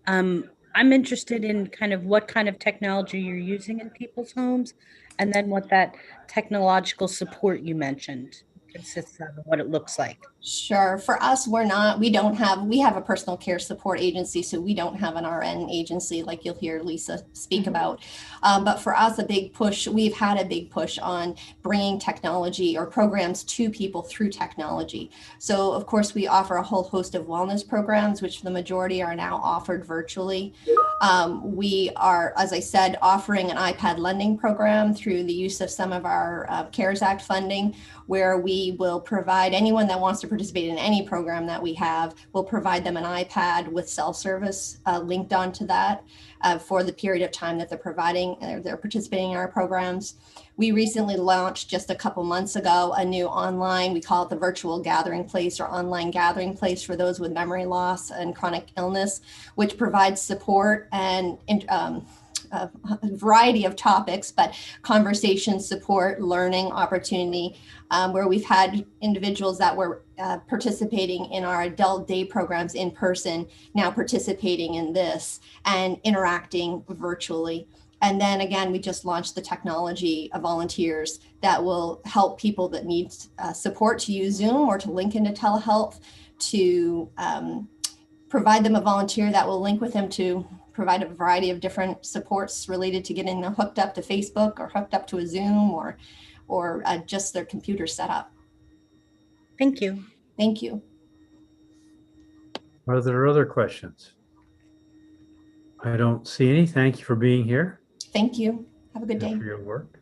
I'm interested in kind of what kind of technology you're using in people's homes, and then what that technological support you mentioned consists of and what it looks like. Sure. For us, we have a personal care support agency, so we don't have an RN agency like you'll hear Lisa speak about. But for us, we've had a big push on bringing technology or programs to people through technology. So of course, we offer a whole host of wellness programs, which the majority are now offered virtually. We are, as I said, offering an iPad lending program through the use of some of our CARES Act funding, where we will provide anyone that wants to participate in any program that we have, we'll provide them an iPad with self-service linked onto that for the period of time that they're participating in our programs. We recently launched just a couple months ago a new online, we call it the virtual gathering place or online gathering place for those with memory loss and chronic illness, which provides support and a variety of topics, but conversation, support, learning opportunity, where we've had individuals that were participating in our adult day programs in person, now participating in this and interacting virtually. And then again, we just launched the technology of volunteers that will help people that need support to use Zoom or to link into telehealth, to provide them a volunteer that will link with them to provide a variety of different supports related to getting them hooked up to Facebook or hooked up to a Zoom or just their computer set up. Thank you. Thank you. Are there other questions? I don't see any. Thank you for being here. Thank you. Have a good day. For your work.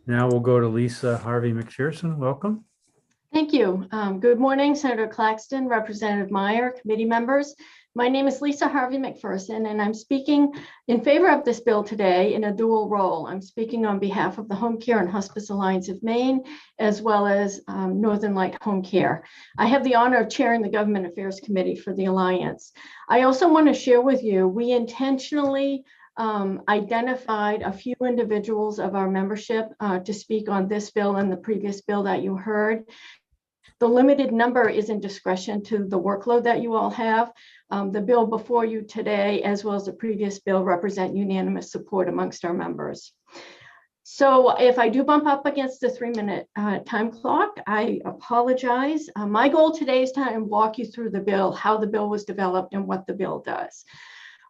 Now we'll go to Lisa Harvey McPherson. Welcome. Thank you. Good morning, Senator Claxton, Representative Meyer, committee members. My name is Lisa Harvey McPherson, and I'm speaking in favor of this bill today in a dual role. I'm speaking on behalf of the Home Care and Hospice Alliance of Maine, as well as Northern Light Home Care. I have the honor of chairing the Government Affairs Committee for the Alliance. I also want to share with you, we intentionally identified a few individuals of our membership to speak on this bill and the previous bill that you heard. The limited number is in discretion to the workload that you all have. The bill before you today, as well as the previous bill, represent unanimous support amongst our members. So if I do bump up against the 3-minute time clock, I apologize. My goal today is to walk you through the bill, how the bill was developed and what the bill does.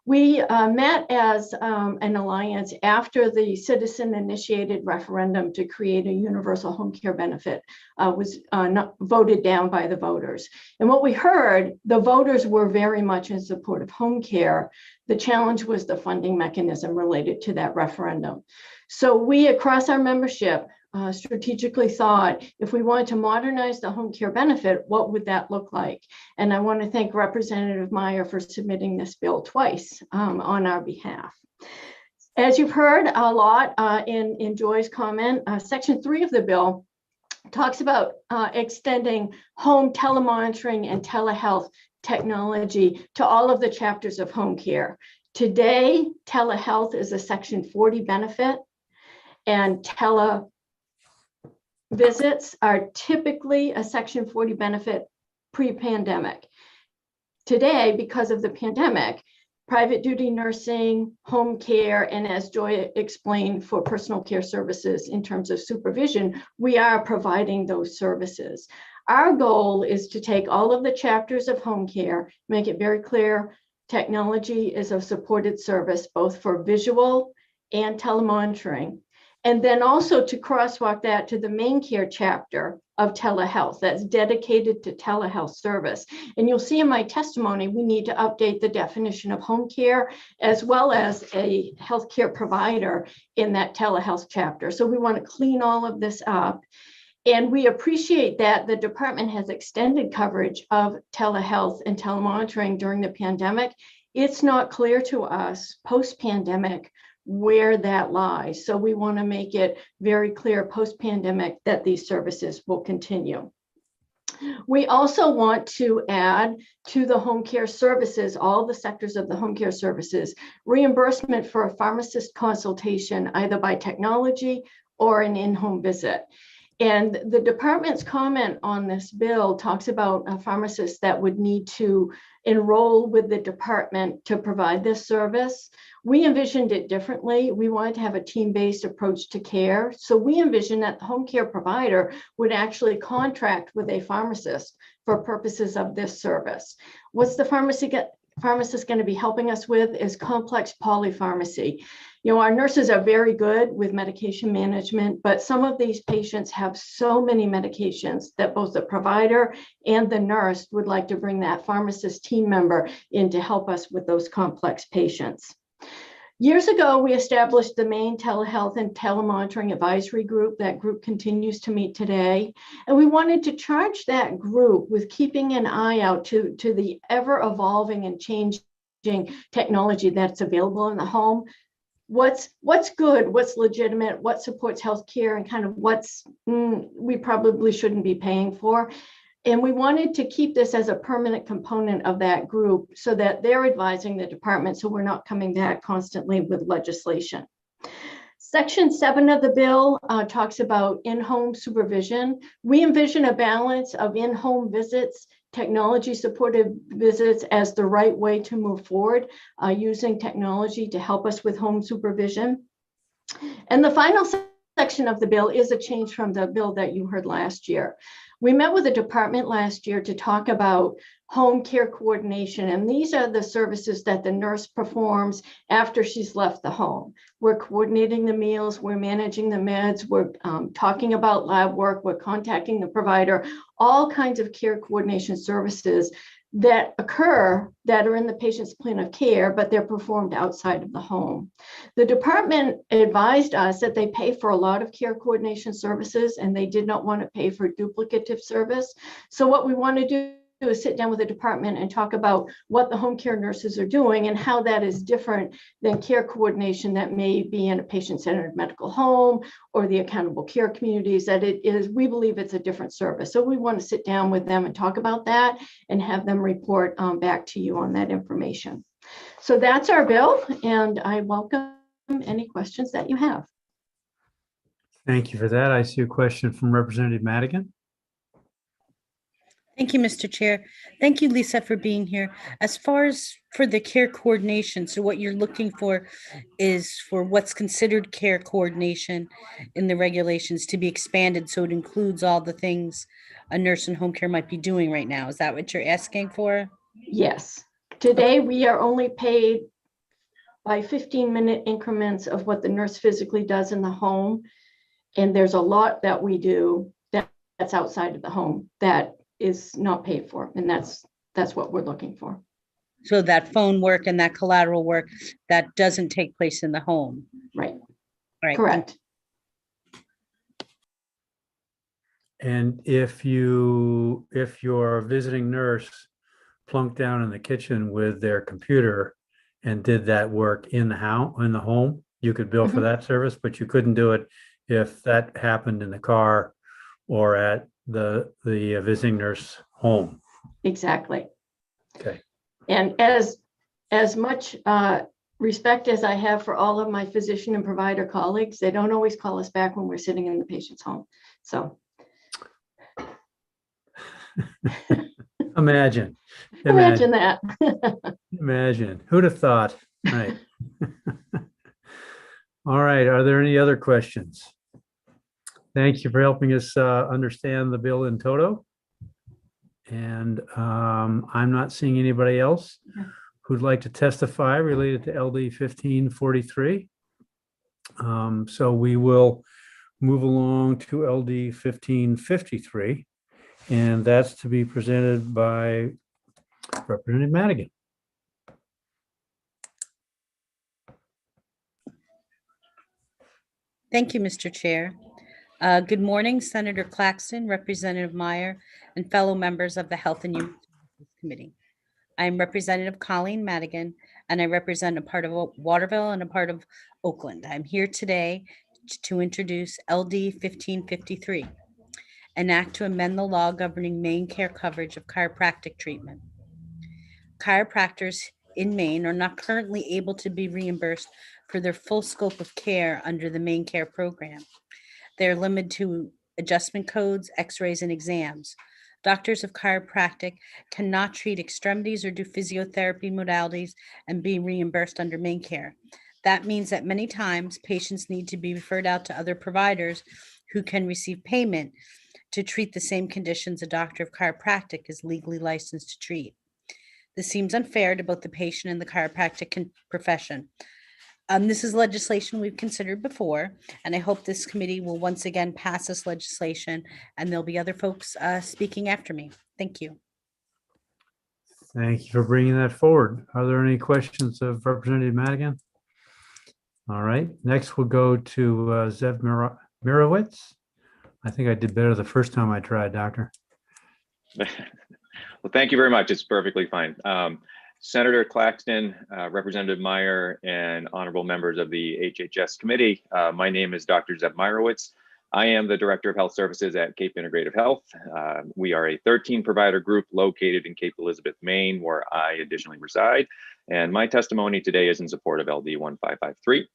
We met as an alliance after the citizen-initiated referendum to create a universal home care benefit was not voted down by the voters. And what we heard, the voters were very much in support of home care. The challenge was the funding mechanism related to that referendum. So we, across our membership, strategically thought, if we wanted to modernize the home care benefit, what would that look like? And I want to thank Representative Meyer for submitting this bill twice on our behalf. As you've heard a lot in Joy's comment, Section 3 of the bill talks about extending home telemonitoring and telehealth technology to all of the chapters of home care. Today, telehealth is a Section 40 benefit, and visits are typically a Section 40 benefit pre-pandemic. Today, because of the pandemic, private duty nursing, home care, and as Joy explained, for personal care services in terms of supervision, we are providing those services. Our goal is to take all of the chapters of home care, make it very clear, technology is a supported service, both for visual and telemonitoring. And then also to crosswalk that to the main care chapter of telehealth that's dedicated to telehealth service. And you'll see in my testimony, we need to update the definition of home care as well as a healthcare provider in that telehealth chapter. So we want to clean all of this up. And we appreciate that the department has extended coverage of telehealth and telemonitoring during the pandemic. It's not clear to us post-pandemic where that lies. So we want to make it very clear post-pandemic that these services will continue. We also want to add to the home care services, all the sectors of the home care services, reimbursement for a pharmacist consultation, either by technology or an in-home visit. And the department's comment on this bill talks about a pharmacist that would need to enroll with the department to provide this service. We envisioned it differently. We wanted to have a team-based approach to care. So we envisioned that the home care provider would actually contract with a pharmacist for purposes of this service. What's the pharmacist going to be helping us with is complex polypharmacy. You know, our nurses are very good with medication management, but some of these patients have so many medications that both the provider and the nurse would like to bring that pharmacist team member in to help us with those complex patients. Years ago, we established the Maine Telehealth and Telemonitoring Advisory Group. That group continues to meet today. And we wanted to charge that group with keeping an eye out to the ever-evolving and changing technology that's available in the home. What's good, what's legitimate, what supports healthcare, and kind of what's we probably shouldn't be paying for. And we wanted to keep this as a permanent component of that group so that they're advising the department so we're not coming back constantly with legislation. Section 7 of the bill talks about in-home supervision. We envision a balance of in-home visits, technology-supported visits as the right way to move forward, using technology to help us with home supervision. And the final section of the bill is a change from the bill that you heard last year. We met with the department last year to talk about home care coordination, and these are the services that the nurse performs after she's left the home. We're coordinating the meals, we're managing the meds, we're talking about lab work, we're contacting the provider, all kinds of care coordination services that occur that are in the patient's plan of care, but they're performed outside of the home. The department advised us that they pay for a lot of care coordination services and they did not want to pay for duplicative service. So what we want to do is sit down with the department and talk about what the home care nurses are doing and how that is different than care coordination that may be in a patient-centered medical home or the accountable care communities, that it is, we believe it's a different service. So we want to sit down with them and talk about that and have them report back to you on that information. So that's our bill, and I welcome any questions that you have. Thank you for that. I see a question from Representative Madigan. Thank you, Mr. Chair. Thank you, Lisa, for being here. As far as for the care coordination, so what you're looking for is for what's considered care coordination in the regulations to be expanded so it includes all the things a nurse in home care might be doing right now. Is that what you're asking for? Yes. Today, we are only paid by 15-minute increments of what the nurse physically does in the home. And there's a lot that we do that's outside of the home that is not paid for. And that's what we're looking for. So that phone work and that collateral work that doesn't take place in the home. Right. Right. Correct. And if your visiting nurse plunked down in the kitchen with their computer and did that work in the home, you could bill for that service, but you couldn't do it if that happened in the car or at the visiting nurse home. Exactly. Okay. And as much respect as I have for all of my physician and provider colleagues, they don't always call us back when we're sitting in the patient's home. So Imagine that. Imagine. Who'd have thought? Right. All right. Are there any other questions? Thank you for helping us understand the bill in toto. And I'm not seeing anybody else who'd like to testify related to LD 1543. So we will move along to LD 1553, and that's to be presented by Representative Madigan. Thank you, Mr. Chair. Good morning, Senator Claxton, Representative Meyer, and fellow members of the Health and Human Services Committee. I'm Representative Colleen Madigan, and I represent a part of Waterville and a part of Oakland. I'm here today to introduce LD 1553, an act to amend the law governing Maine care coverage of chiropractic treatment. Chiropractors in Maine are not currently able to be reimbursed for their full scope of care under the Maine Care program. They're limited to adjustment codes, x-rays, and exams. Doctors of chiropractic cannot treat extremities or do physiotherapy modalities and be reimbursed under Maine Care. That means that many times patients need to be referred out to other providers who can receive payment to treat the same conditions a doctor of chiropractic is legally licensed to treat. This seems unfair to both the patient and the chiropractic profession. This is legislation we've considered before, and I hope this committee will once again pass this legislation, and there'll be other folks speaking after me. Thank you. Thank you for bringing that forward. Are there any questions of Representative Madigan? All right, next we'll go to Zev Mirowitz. I think I did better the first time I tried, Doctor. Well, thank you very much. It's perfectly fine. Senator Claxton, Representative Meyer, and honorable members of the HHS committee. My name is Dr. Zev Mirowitz. I am the Director of Health Services at Cape Integrative Health. We are a 13 provider group located in Cape Elizabeth, Maine, where I additionally reside. And my testimony today is in support of LD 1553.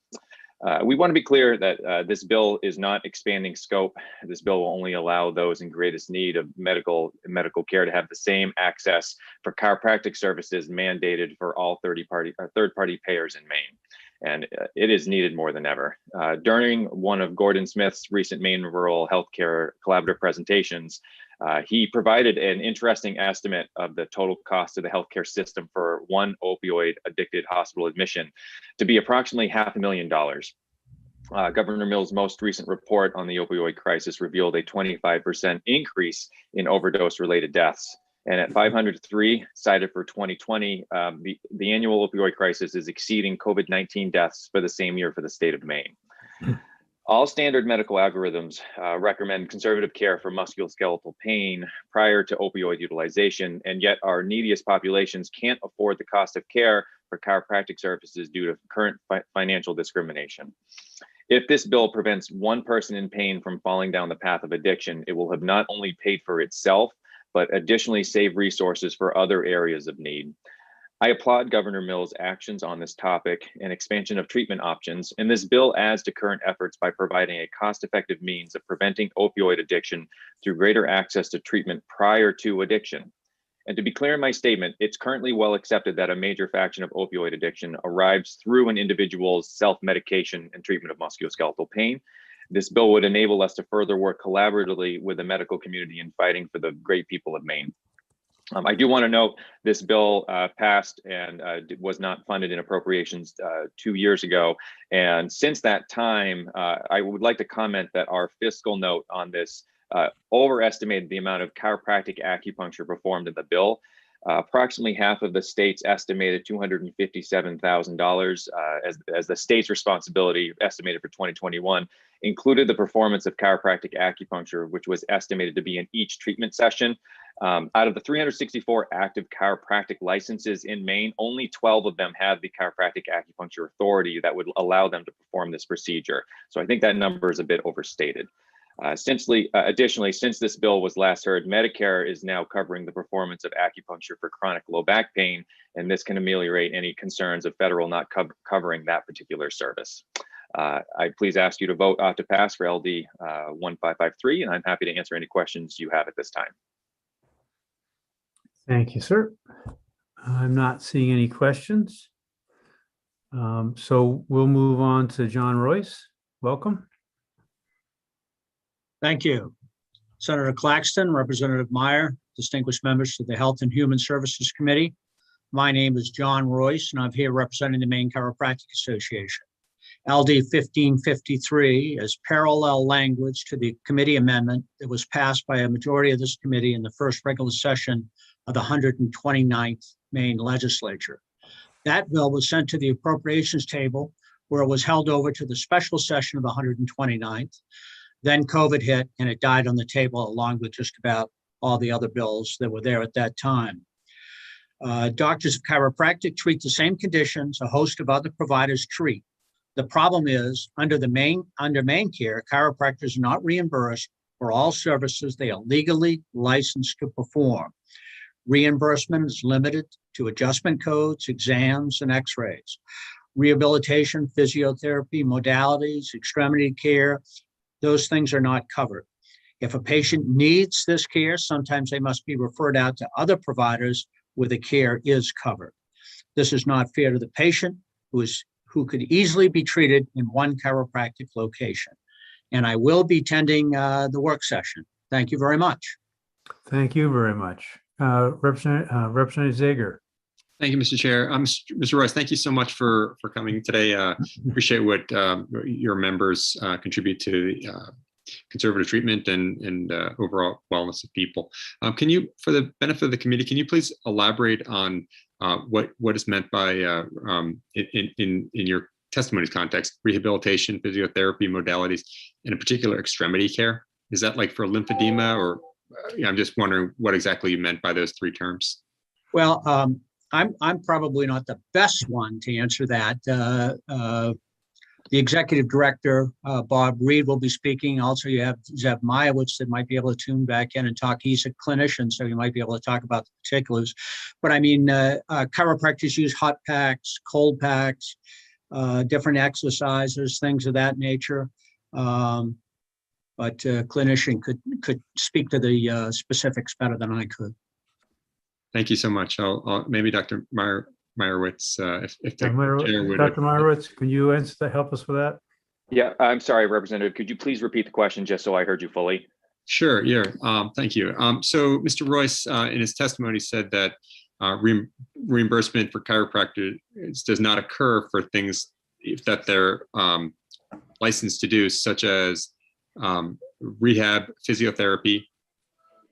We want to be clear that this bill is not expanding scope. This bill will only allow those in greatest need of medical care to have the same access for chiropractic services mandated for all third-party payers in Maine. And it is needed more than ever. During one of Gordon Smith's recent Maine Rural Healthcare Collaborative presentations, he provided an interesting estimate of the total cost of the healthcare system for one opioid addicted hospital admission to be approximately $500,000. Governor Mills' most recent report on the opioid crisis revealed a 25% increase in overdose related deaths. And at 503 cited for 2020, the annual opioid crisis is exceeding COVID-19 deaths for the same year for the state of Maine. All standard medical algorithms recommend conservative care for musculoskeletal pain prior to opioid utilization, and yet our neediest populations can't afford the cost of care for chiropractic services due to current financial discrimination. If this bill prevents one person in pain from falling down the path of addiction, it will have not only paid for itself, but additionally save resources for other areas of need. I applaud Governor Mills' actions on this topic and expansion of treatment options, and this bill adds to current efforts by providing a cost-effective means of preventing opioid addiction through greater access to treatment prior to addiction. And to be clear in my statement, it's currently well accepted that a major fraction of opioid addiction arrives through an individual's self-medication and treatment of musculoskeletal pain. This bill would enable us to further work collaboratively with the medical community in fighting for the great people of Maine. I do want to note this bill passed and was not funded in appropriations 2 years ago. And since that time, I would like to comment that our fiscal note on this overestimated the amount of chiropractic acupuncture performed in the bill. Approximately half of the state's estimated $257,000 as the state's responsibility estimated for 2021 included the performance of chiropractic acupuncture, which was estimated to be in each treatment session. Out of the 364 active chiropractic licenses in Maine, only 12 of them have the chiropractic acupuncture authority that would allow them to perform this procedure. So I think that number is a bit overstated. Additionally, since this bill was last heard, Medicare is now covering the performance of acupuncture for chronic low back pain, and this can ameliorate any concerns of federal not covering that particular service. I please ask you to vote to pass for LD 1553, and I'm happy to answer any questions you have at this time. Thank you, sir. I'm not seeing any questions. So we'll move on to John Royce. Welcome. Thank you. Senator Claxton, Representative Meyer, distinguished members of the Health and Human Services Committee. My name is John Royce, and I'm here representing the Maine Chiropractic Association. LD 1553 is parallel language to the committee amendment that was passed by a majority of this committee in the first regular session of the 129th Maine legislature. That bill was sent to the appropriations table where it was held over to the special session of the 129th. Then COVID hit and it died on the table along with just about all the other bills that were there at that time. Doctors of chiropractic treat the same conditions a host of other providers treat. The problem is under Maine care, chiropractors are not reimbursed for all services they are legally licensed to perform. Reimbursement is limited to adjustment codes, exams, and x-rays. Rehabilitation, physiotherapy, modalities, extremity care, those things are not covered. If a patient needs this care, sometimes they must be referred out to other providers where the care is covered. This is not fair to the patient who could easily be treated in one chiropractic location. And I will be attending the work session. Thank you very much. Thank you very much. Representative Zager. Thank you, Mr. Chair. Mr. Royce, thank you so much for coming today. Appreciate what your members contribute to conservative treatment and overall wellness of people. Can you, for the benefit of the committee, can you please elaborate on what is meant by, in your testimony's context, rehabilitation, physiotherapy, modalities, and in particular extremity care? Is that like for lymphedema or, I'm just wondering what exactly you meant by those three terms. Well, I'm probably not the best one to answer that. The executive director, Bob Reed, will be speaking. Also, you have Zeb Meyerowitz that might be able to tune back in and talk. He's a clinician, so he might be able to talk about the particulars. But I mean, chiropractors use hot packs, cold packs, different exercises, things of that nature. But a clinician could speak to the specifics better than I could. Thank you so much. I'll maybe Dr. Meyerowitz, if the chair would. Dr. Meyerowitz, can you help us with that? Yeah, I'm sorry, Representative. Could you please repeat the question just so I heard you fully? Sure. Yeah. Thank you. So Mr. Royce, in his testimony, said that reimbursement for chiropractors does not occur for things that they're licensed to do, such as rehab, physiotherapy,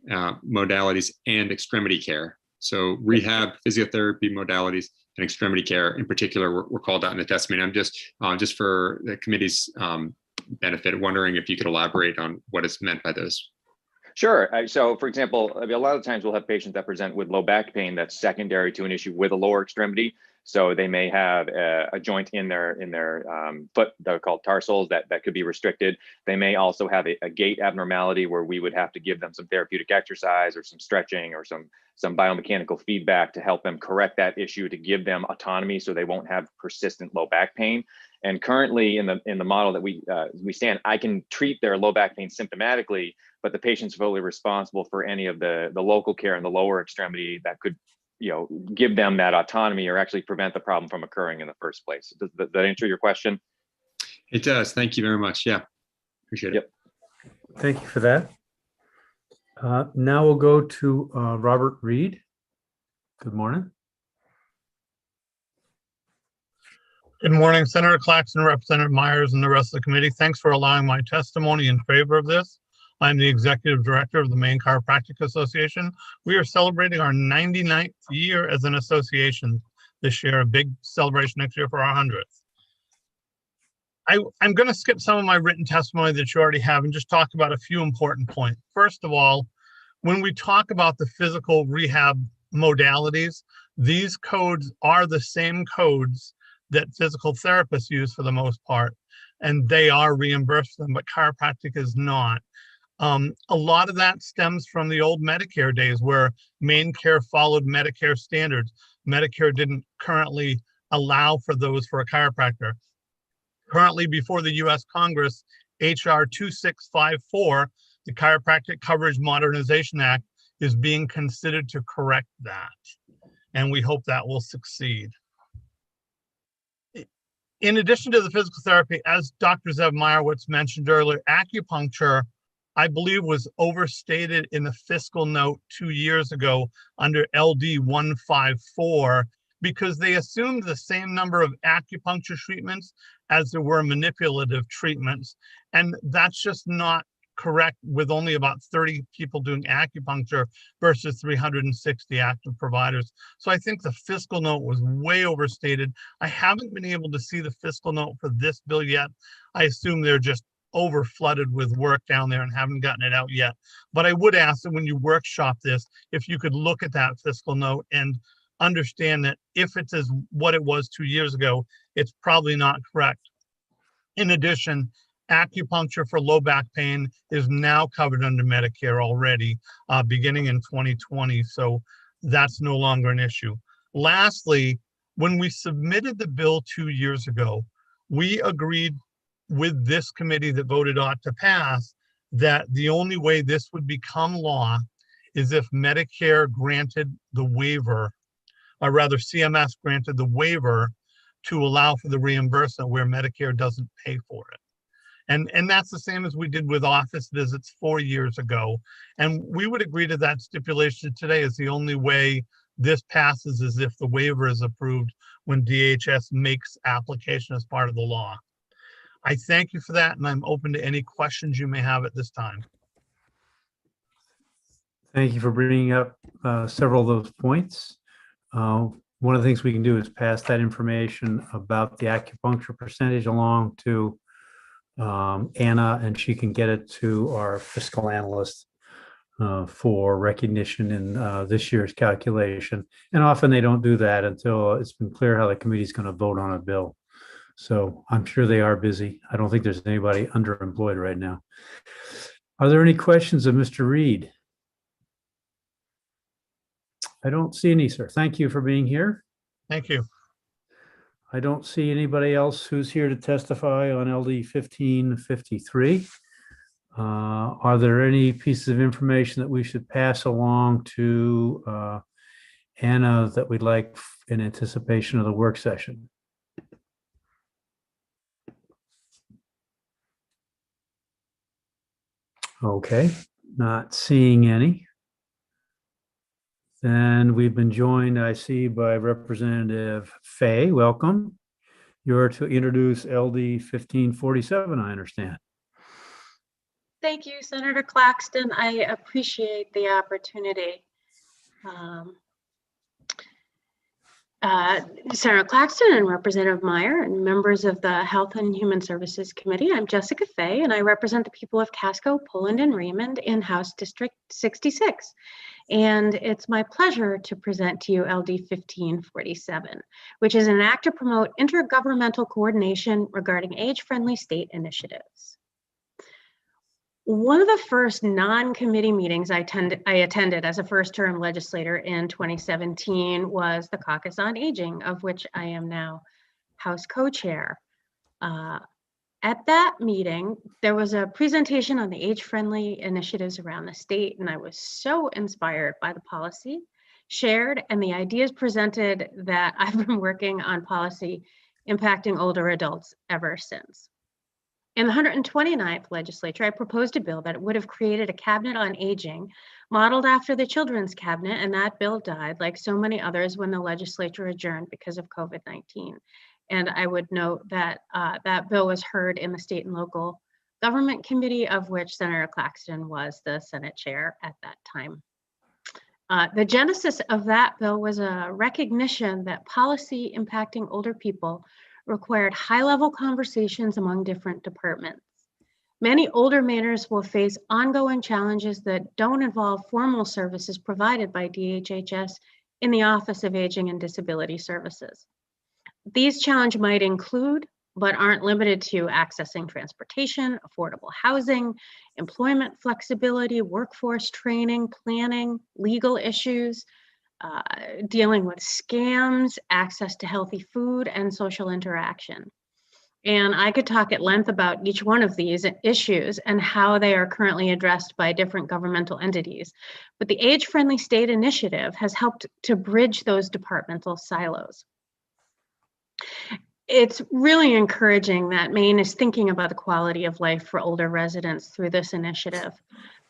modalities, and extremity care. So rehab, physiotherapy, modalities, and extremity care in particular were called out in the testimony. I'm just for the committee's benefit, wondering if you could elaborate on what is meant by those. Sure. So, for example, a lot of times we'll have patients that present with low back pain that's secondary to an issue with a lower extremity. So they may have a joint in their foot, they're called tarsals, that could be restricted. They may also have a gait abnormality where we would have to give them some therapeutic exercise or some stretching or some biomechanical feedback to help them correct that issue, to give them autonomy so they won't have persistent low back pain. And currently in the model that we stand, I can treat their low back pain symptomatically, but the patient's fully responsible for any of the local care in the lower extremity that could, give them that autonomy or actually prevent the problem from occurring in the first place. Does that answer your question? It does. Thank you very much. Yeah, appreciate it. Yep. Thank you for that. Now we'll go to Robert Reed. Good morning. Good morning, Senator Claxton, Representative Myers, and the rest of the committee. Thanks for allowing my testimony in favor of this. I'm the Executive Director of the Maine Chiropractic Association. We are celebrating our 99th year as an association this year, a big celebration next year for our 100th. I'm going to skip some of my written testimony that you already have and just talk about a few important points. First of all, when we talk about the physical rehab modalities, these codes are the same codes that physical therapists use for the most part, and they are reimbursed them, but chiropractic is not. A lot of that stems from the old Medicare days where MaineCare followed Medicare standards. Medicare didn't currently allow for those for a chiropractor. Currently before the US Congress, HR 2654, the Chiropractic Coverage Modernization Act, is being considered to correct that. And we hope that will succeed. In addition to the physical therapy, as Dr. Zev Meyerowitz mentioned earlier, acupuncture, I believe, was overstated in the fiscal note 2 years ago under LD 154 because they assumed the same number of acupuncture treatments as there were manipulative treatments. And that's just not correct, with only about 30 people doing acupuncture versus 360 active providers. So I think the fiscal note was way overstated. I haven't been able to see the fiscal note for this bill yet. I assume they're just over flooded with work down there and haven't gotten it out yet. But I would ask that when you workshop this, if you could look at that fiscal note and understand that if it's as what it was 2 years ago, it's probably not correct. In addition, acupuncture for low back pain is now covered under Medicare already, beginning in 2020. So that's no longer an issue. Lastly, when we submitted the bill 2 years ago, we agreed with this committee that voted ought to pass that the only way this would become law is if Medicare granted the waiver, or rather CMS granted the waiver to allow for the reimbursement where Medicare doesn't pay for it. And that's the same as we did with office visits 4 years ago. And we would agree to that stipulation today as the only way this passes is if the waiver is approved when DHS makes application as part of the law. I thank you for that, and I'm open to any questions you may have at this time. Thank you for bringing up several of those points. One of the things we can do is pass that information about the acupuncture percentage along to Anna, and she can get it to our fiscal analyst for recognition in this year's calculation. And often they don't do that until it's been clear how the committee is going to vote on a bill. So I'm sure they are busy. I don't think there's anybody underemployed right now. Are there any questions of Mr. Reed? I don't see any, sir. Thank you for being here. Thank you. I don't see anybody else who's here to testify on LD 1553. Are there any pieces of information that we should pass along to Anna that we'd like in anticipation of the work session? Okay, not seeing any. Then we've been joined, I see, by Representative Fay. Welcome. You're to introduce LD 1547, I understand. Thank you, Senator Claxton. I appreciate the opportunity. Senator Claxton and Representative Meyer and members of the Health and Human Services Committee. I'm Jessica Fay, and I represent the people of Casco, Poland, and Raymond in House District 66. And it's my pleasure to present to you LD 1547, which is an act to promote intergovernmental coordination regarding age-friendly state initiatives. One of the first non-committee meetings I attended as a first-term legislator in 2017 was the Caucus on Aging, of which I am now House co-chair. At that meeting, there was a presentation on the age-friendly initiatives around the state, and I was so inspired by the policy shared and the ideas presented that I've been working on policy impacting older adults ever since. In the 129th legislature, I proposed a bill that would have created a cabinet on aging modeled after the Children's Cabinet, and that bill died like so many others when the legislature adjourned because of COVID-19. And I would note that that bill was heard in the State and Local Government Committee, of which Senator Claxton was the Senate chair at that time. The genesis of that bill was a recognition that policy impacting older people required high-level conversations among different departments. Many older Mainers will face ongoing challenges that don't involve formal services provided by DHHS in the Office of Aging and Disability Services. These challenges might include, but aren't limited to, accessing transportation, affordable housing, employment flexibility, workforce training, planning, legal issues, dealing with scams, access to healthy food, and social interaction. And I could talk at length about each one of these issues and how they are currently addressed by different governmental entities. But the Age-Friendly State Initiative has helped to bridge those departmental silos. It's really encouraging that Maine is thinking about the quality of life for older residents through this initiative.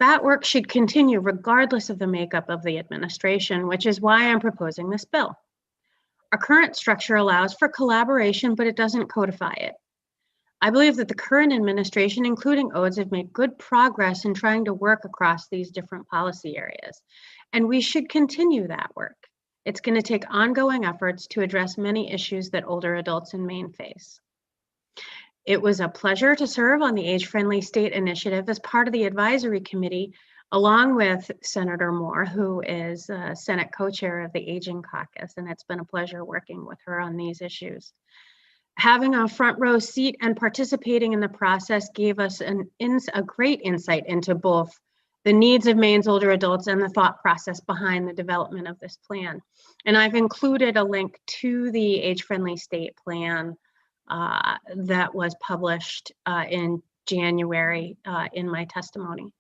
That work should continue regardless of the makeup of the administration, which is why I'm proposing this bill. Our current structure allows for collaboration, but it doesn't codify it. I believe that the current administration, including ODES, have made good progress in trying to work across these different policy areas, and we should continue that work. It's going to take ongoing efforts to address many issues that older adults in Maine face. It was a pleasure to serve on the Age-Friendly State Initiative as part of the advisory committee, along with Senator Moore, who is Senate co-chair of the Aging Caucus, and it's been a pleasure working with her on these issues. Having a front row seat and participating in the process gave us a great insight into both the needs of Maine's older adults and the thought process behind the development of this plan. And I've included a link to the Age-Friendly State Plan that was published in January in my testimony.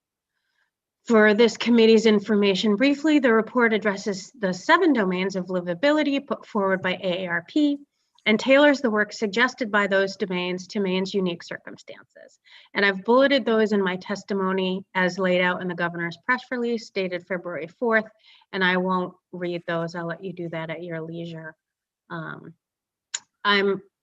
For this committee's information briefly, the report addresses the 7 domains of livability put forward by AARP and tailors the work suggested by those domains to Maine's unique circumstances. And I've bulleted those in my testimony as laid out in the governor's press release dated February 4th, and I won't read those. I'll let you do that at your leisure.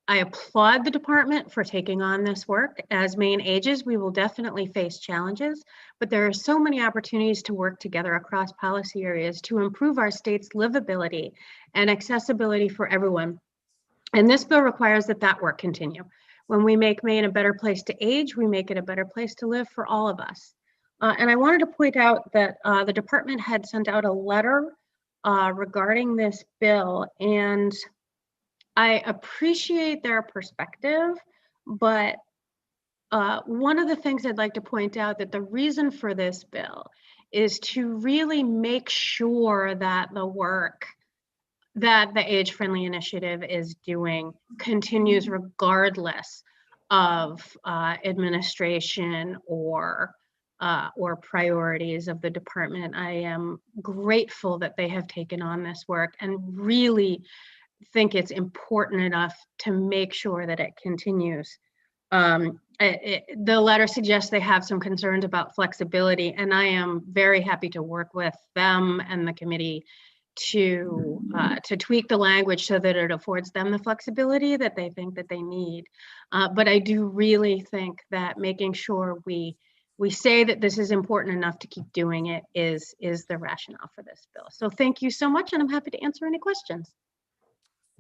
I applaud the department for taking on this work. As Maine ages, we will definitely face challenges, but there are so many opportunities to work together across policy areas to improve our state's livability and accessibility for everyone. And this bill requires that work continue. When we make Maine a better place to age, we make it a better place to live for all of us. And I wanted to point out that the department had sent out a letter regarding this bill, and I appreciate their perspective, but one of the things I'd like to point out that the reason for this bill is to really make sure that the work that the Age-Friendly Initiative is doing continues regardless of administration or priorities of the department. I am grateful that they have taken on this work and really think it's important enough to make sure that it continues. The letter suggests they have some concerns about flexibility, and I am very happy to work with them and the committee to tweak the language so that it affords them the flexibility that they think that they need. But I do really think that making sure we say that this is important enough to keep doing it is the rationale for this bill. So thank you so much, and I'm happy to answer any questions.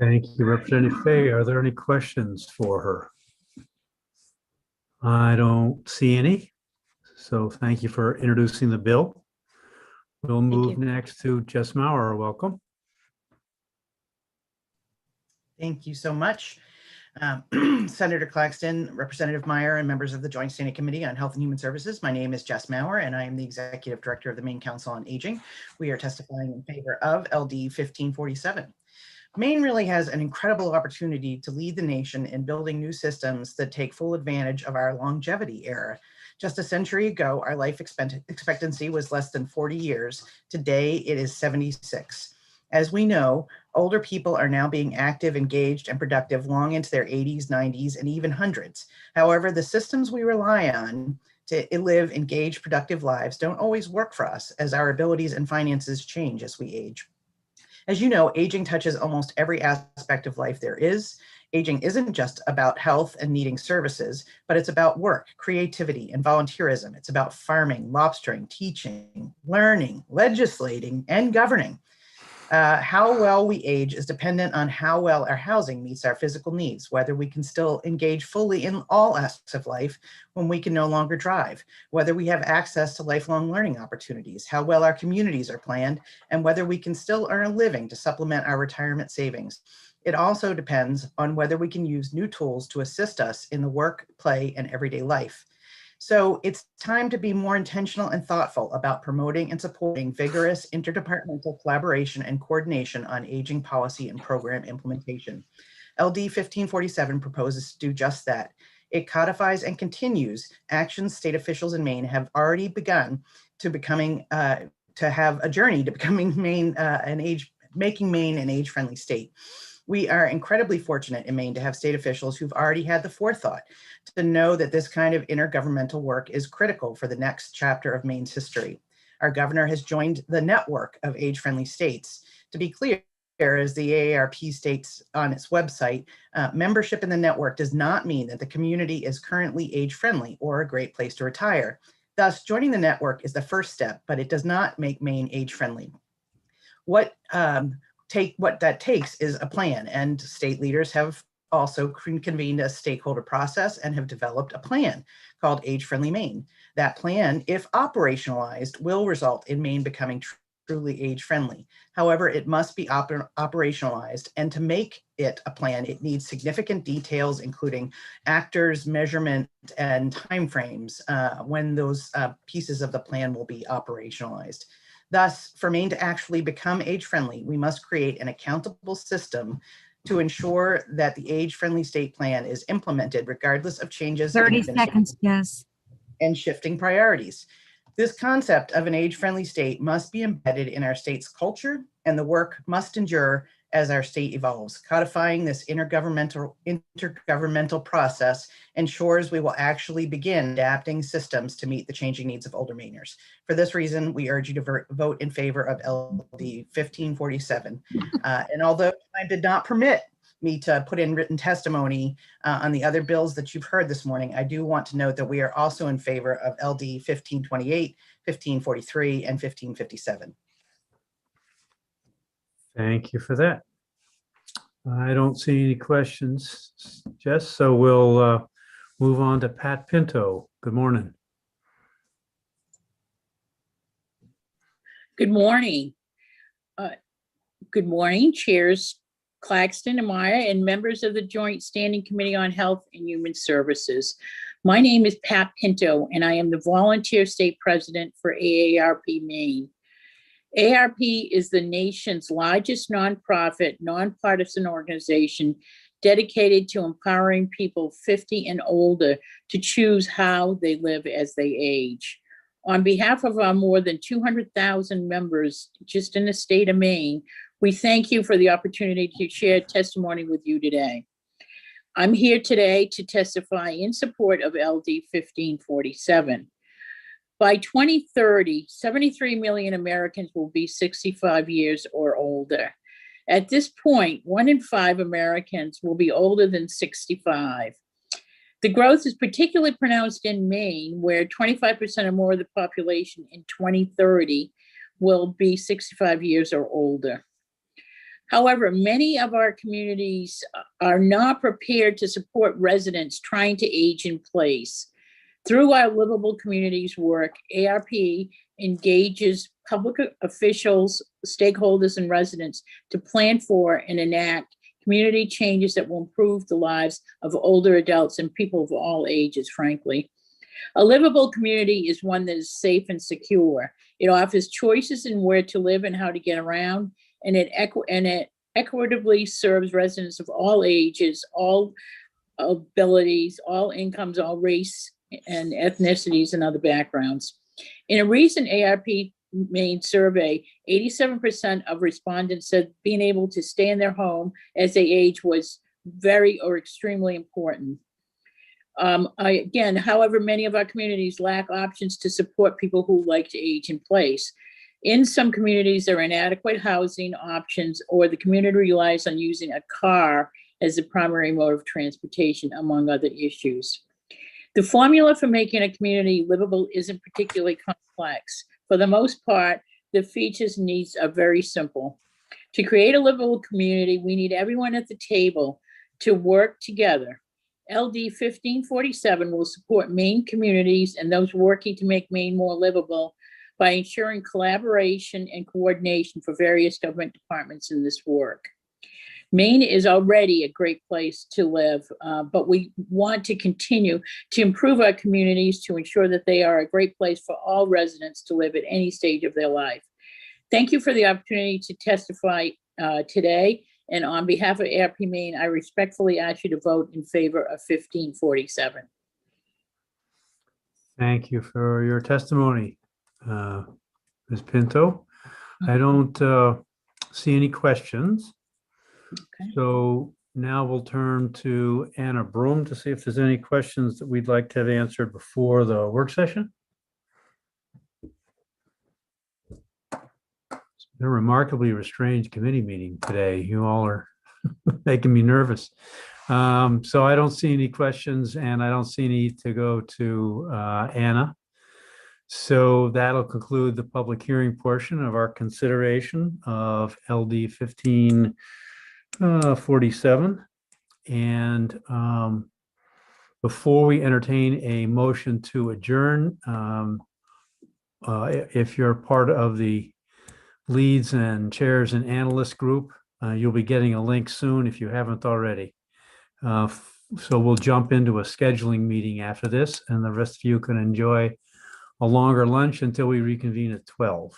Thank you, Representative Fay. Are there any questions for her? I don't see any. So thank you for introducing the bill. We'll move next to Jess Maurer. Welcome. Thank you so much. Senator Claxton, Representative Meyer, and members of the Joint Standing Committee on Health and Human Services. My name is Jess Maurer, and I am the Executive Director of the Maine Council on Aging. We are testifying in favor of LD 1547. Maine really has an incredible opportunity to lead the nation in building new systems that take full advantage of our longevity era. Just a century ago, our life expectancy was less than 40 years. Today, it is 76. As we know, older people are now being active, engaged, and productive long into their 80s, 90s, and even hundreds. However, the systems we rely on to live engaged, productive lives don't always work for us as our abilities and finances change as we age. As you know, aging touches almost every aspect of life there is. Aging isn't just about health and needing services, but it's about work, creativity, and volunteerism. It's about farming, lobstering, teaching, learning, legislating, and governing. How well we age is dependent on how well our housing meets our physical needs, whether we can still engage fully in all aspects of life when we can no longer drive, whether we have access to lifelong learning opportunities, how well our communities are planned, and whether we can still earn a living to supplement our retirement savings. It also depends on whether we can use new tools to assist us in the work, play, and everyday life. So it's time to be more intentional and thoughtful about promoting and supporting vigorous interdepartmental collaboration and coordination on aging policy and program implementation. LD 1547 proposes to do just that. It codifies and continues actions state officials in Maine have already begun to have a journey to becoming making Maine an age-friendly state. We are incredibly fortunate in Maine to have state officials who've already had the forethought to know that this kind of intergovernmental work is critical for the next chapter of Maine's history. Our governor has joined the network of age-friendly states. To be clear, as the AARP states on its website, membership in the network does not mean that the community is currently age-friendly or a great place to retire. Thus, joining the network is the first step, but it does not make Maine age-friendly. What that takes is a plan, and state leaders have also convened a stakeholder process and have developed a plan called Age Friendly Maine. That plan, if operationalized, will result in Maine becoming truly age friendly. However, it must be operationalized, and to make it a plan, it needs significant details, including actors, measurement, and timeframes when those pieces of the plan will be operationalized. Thus, for Maine to actually become age-friendly, we must create an accountable system to ensure that the age-friendly state plan is implemented regardless of changes 30 seconds, yes, and shifting priorities. This concept of an age-friendly state must be embedded in our state's culture, and the work must endure as our state evolves. Codifying this intergovernmental process ensures we will actually begin adapting systems to meet the changing needs of older Mainers. For this reason, we urge you to vote in favor of LD 1547. And although time did not permit me to put in written testimony on the other bills that you've heard this morning, I do want to note that we are also in favor of LD 1528, 1543, and 1557. Thank you for that. I don't see any questions, Jess, so we'll move on to Pat Pinto. Good morning. Good morning. Good morning, Chairs Claxton and Meyer and members of the Joint Standing Committee on Health and Human Services. My name is Pat Pinto, and I am the volunteer state president for AARP Maine. AARP is the nation's largest nonprofit, nonpartisan organization dedicated to empowering people 50 and older to choose how they live as they age. On behalf of our more than 200,000 members just in the state of Maine, we thank you for the opportunity to share testimony with you today. I'm here today to testify in support of LD 1547. By 2030, 73 million Americans will be 65 years or older. At this point, 1 in 5 Americans will be older than 65. The growth is particularly pronounced in Maine, where 25% or more of the population in 2030 will be 65 years or older. However, many of our communities are not prepared to support residents trying to age in place. Through our Livable Communities work, ARP engages public officials, stakeholders, and residents to plan for and enact community changes that will improve the lives of older adults and people of all ages, frankly. A livable community is one that is safe and secure. It offers choices in where to live and how to get around, and it equitably serves residents of all ages, all abilities, all incomes, all race and ethnicities, and other backgrounds. In a recent ARP Maine survey, 87% of respondents said being able to stay in their home as they age was very or extremely important. Again, however, many of our communities lack options to support people who like to age in place. In some communities, there are inadequate housing options, or the community relies on using a car as the primary mode of transportation, among other issues. The formula for making a community livable isn't particularly complex. For the most part, the features and needs are very simple. To create a livable community, we need everyone at the table to work together. LD 1547 will support Maine communities and those working to make Maine more livable by ensuring collaboration and coordination for various government departments in this work. Maine is already a great place to live, but we want to continue to improve our communities to ensure that they are a great place for all residents to live at any stage of their life. Thank you for the opportunity to testify today. And on behalf of ARP Maine, I respectfully ask you to vote in favor of 1547. Thank you for your testimony, Ms. Pinto. I don't see any questions. Okay. So now we'll turn to Anna Broom to see if there's any questions that we'd like to have answered before the work session. It's been a remarkably restrained committee meeting today. You all are making me nervous. So I don't see any questions, and I don't see any to go to Anna. So that'll conclude the public hearing portion of our consideration of LD 1547. And before we entertain a motion to adjourn, if you're part of the leads and chairs and analyst group, you'll be getting a link soon if you haven't already. So we'll jump into a scheduling meeting after this, and the rest of you can enjoy a longer lunch until we reconvene at 12.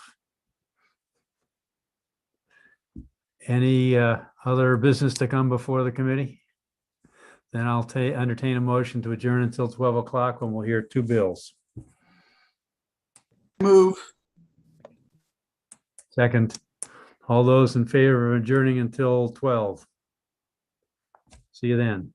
Any other business to come before the committee? Then I'll entertain a motion to adjourn until 12 o'clock when we'll hear two bills. Move. Second. All those in favor of adjourning until 12. See you then.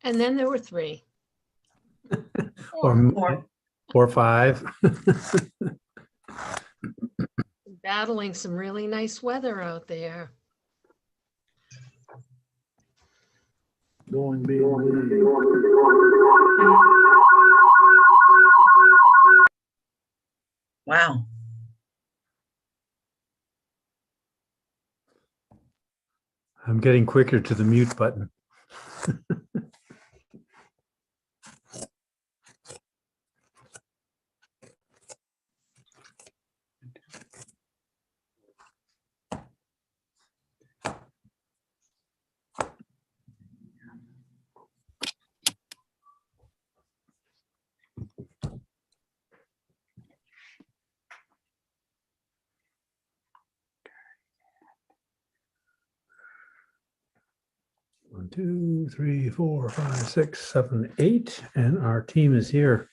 And then there were three. Or five. Battling some really nice weather out there. Going big. Wow. I'm getting quicker to the mute button. One, two, three, 4, 5, 6, 7, 8, and our team is here.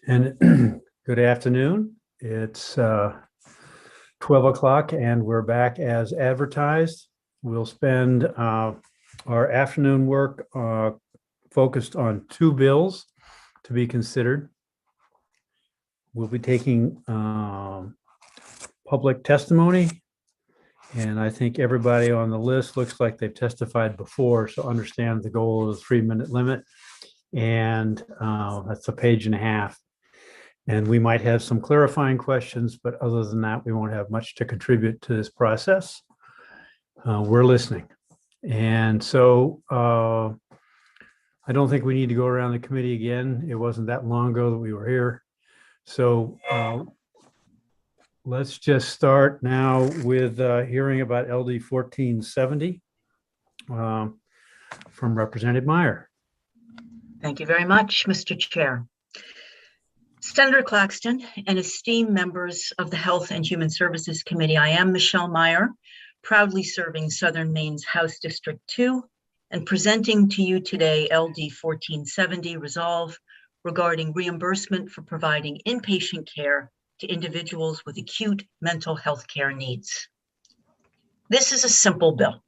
And good afternoon. It's 12 o'clock and we're back as advertised. We'll spend our afternoon work focused on 2 bills to be considered. We'll be taking public testimony. And I think everybody on the list looks like they've testified before, so understand the goal of the 3-minute limit. And that's a page and a half. And we might have some clarifying questions, but other than that, we won't have much to contribute to this process. We're listening. And so I don't think we need to go around the committee again. It wasn't that long ago that we were here. So let's just start now with hearing about LD 1470 from Representative Meyer. Thank you very much, Mr. Chair. Senator Claxton and esteemed members of the Health and Human Services Committee, I am Michelle Meyer, proudly serving Southern Maine's House District 2 and presenting to you today LD 1470 resolve regarding reimbursement for providing inpatient care to individuals with acute mental health care needs. This is a simple bill.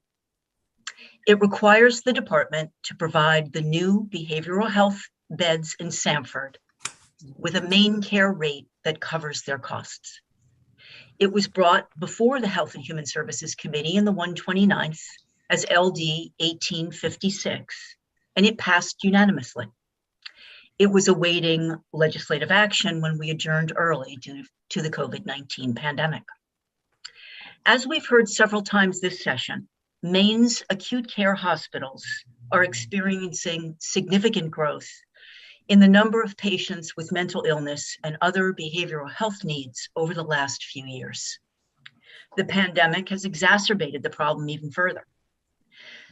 It requires the department to provide the new behavioral health beds in Sanford with a main care rate that covers their costs. It was brought before the Health and Human Services Committee in the 129th as LD 1856, and it passed unanimously. It was awaiting legislative action when we adjourned early due to the COVID-19 pandemic. As we've heard several times this session, Maine's acute care hospitals are experiencing significant growth in the number of patients with mental illness and other behavioral health needs over the last few years. The pandemic has exacerbated the problem even further.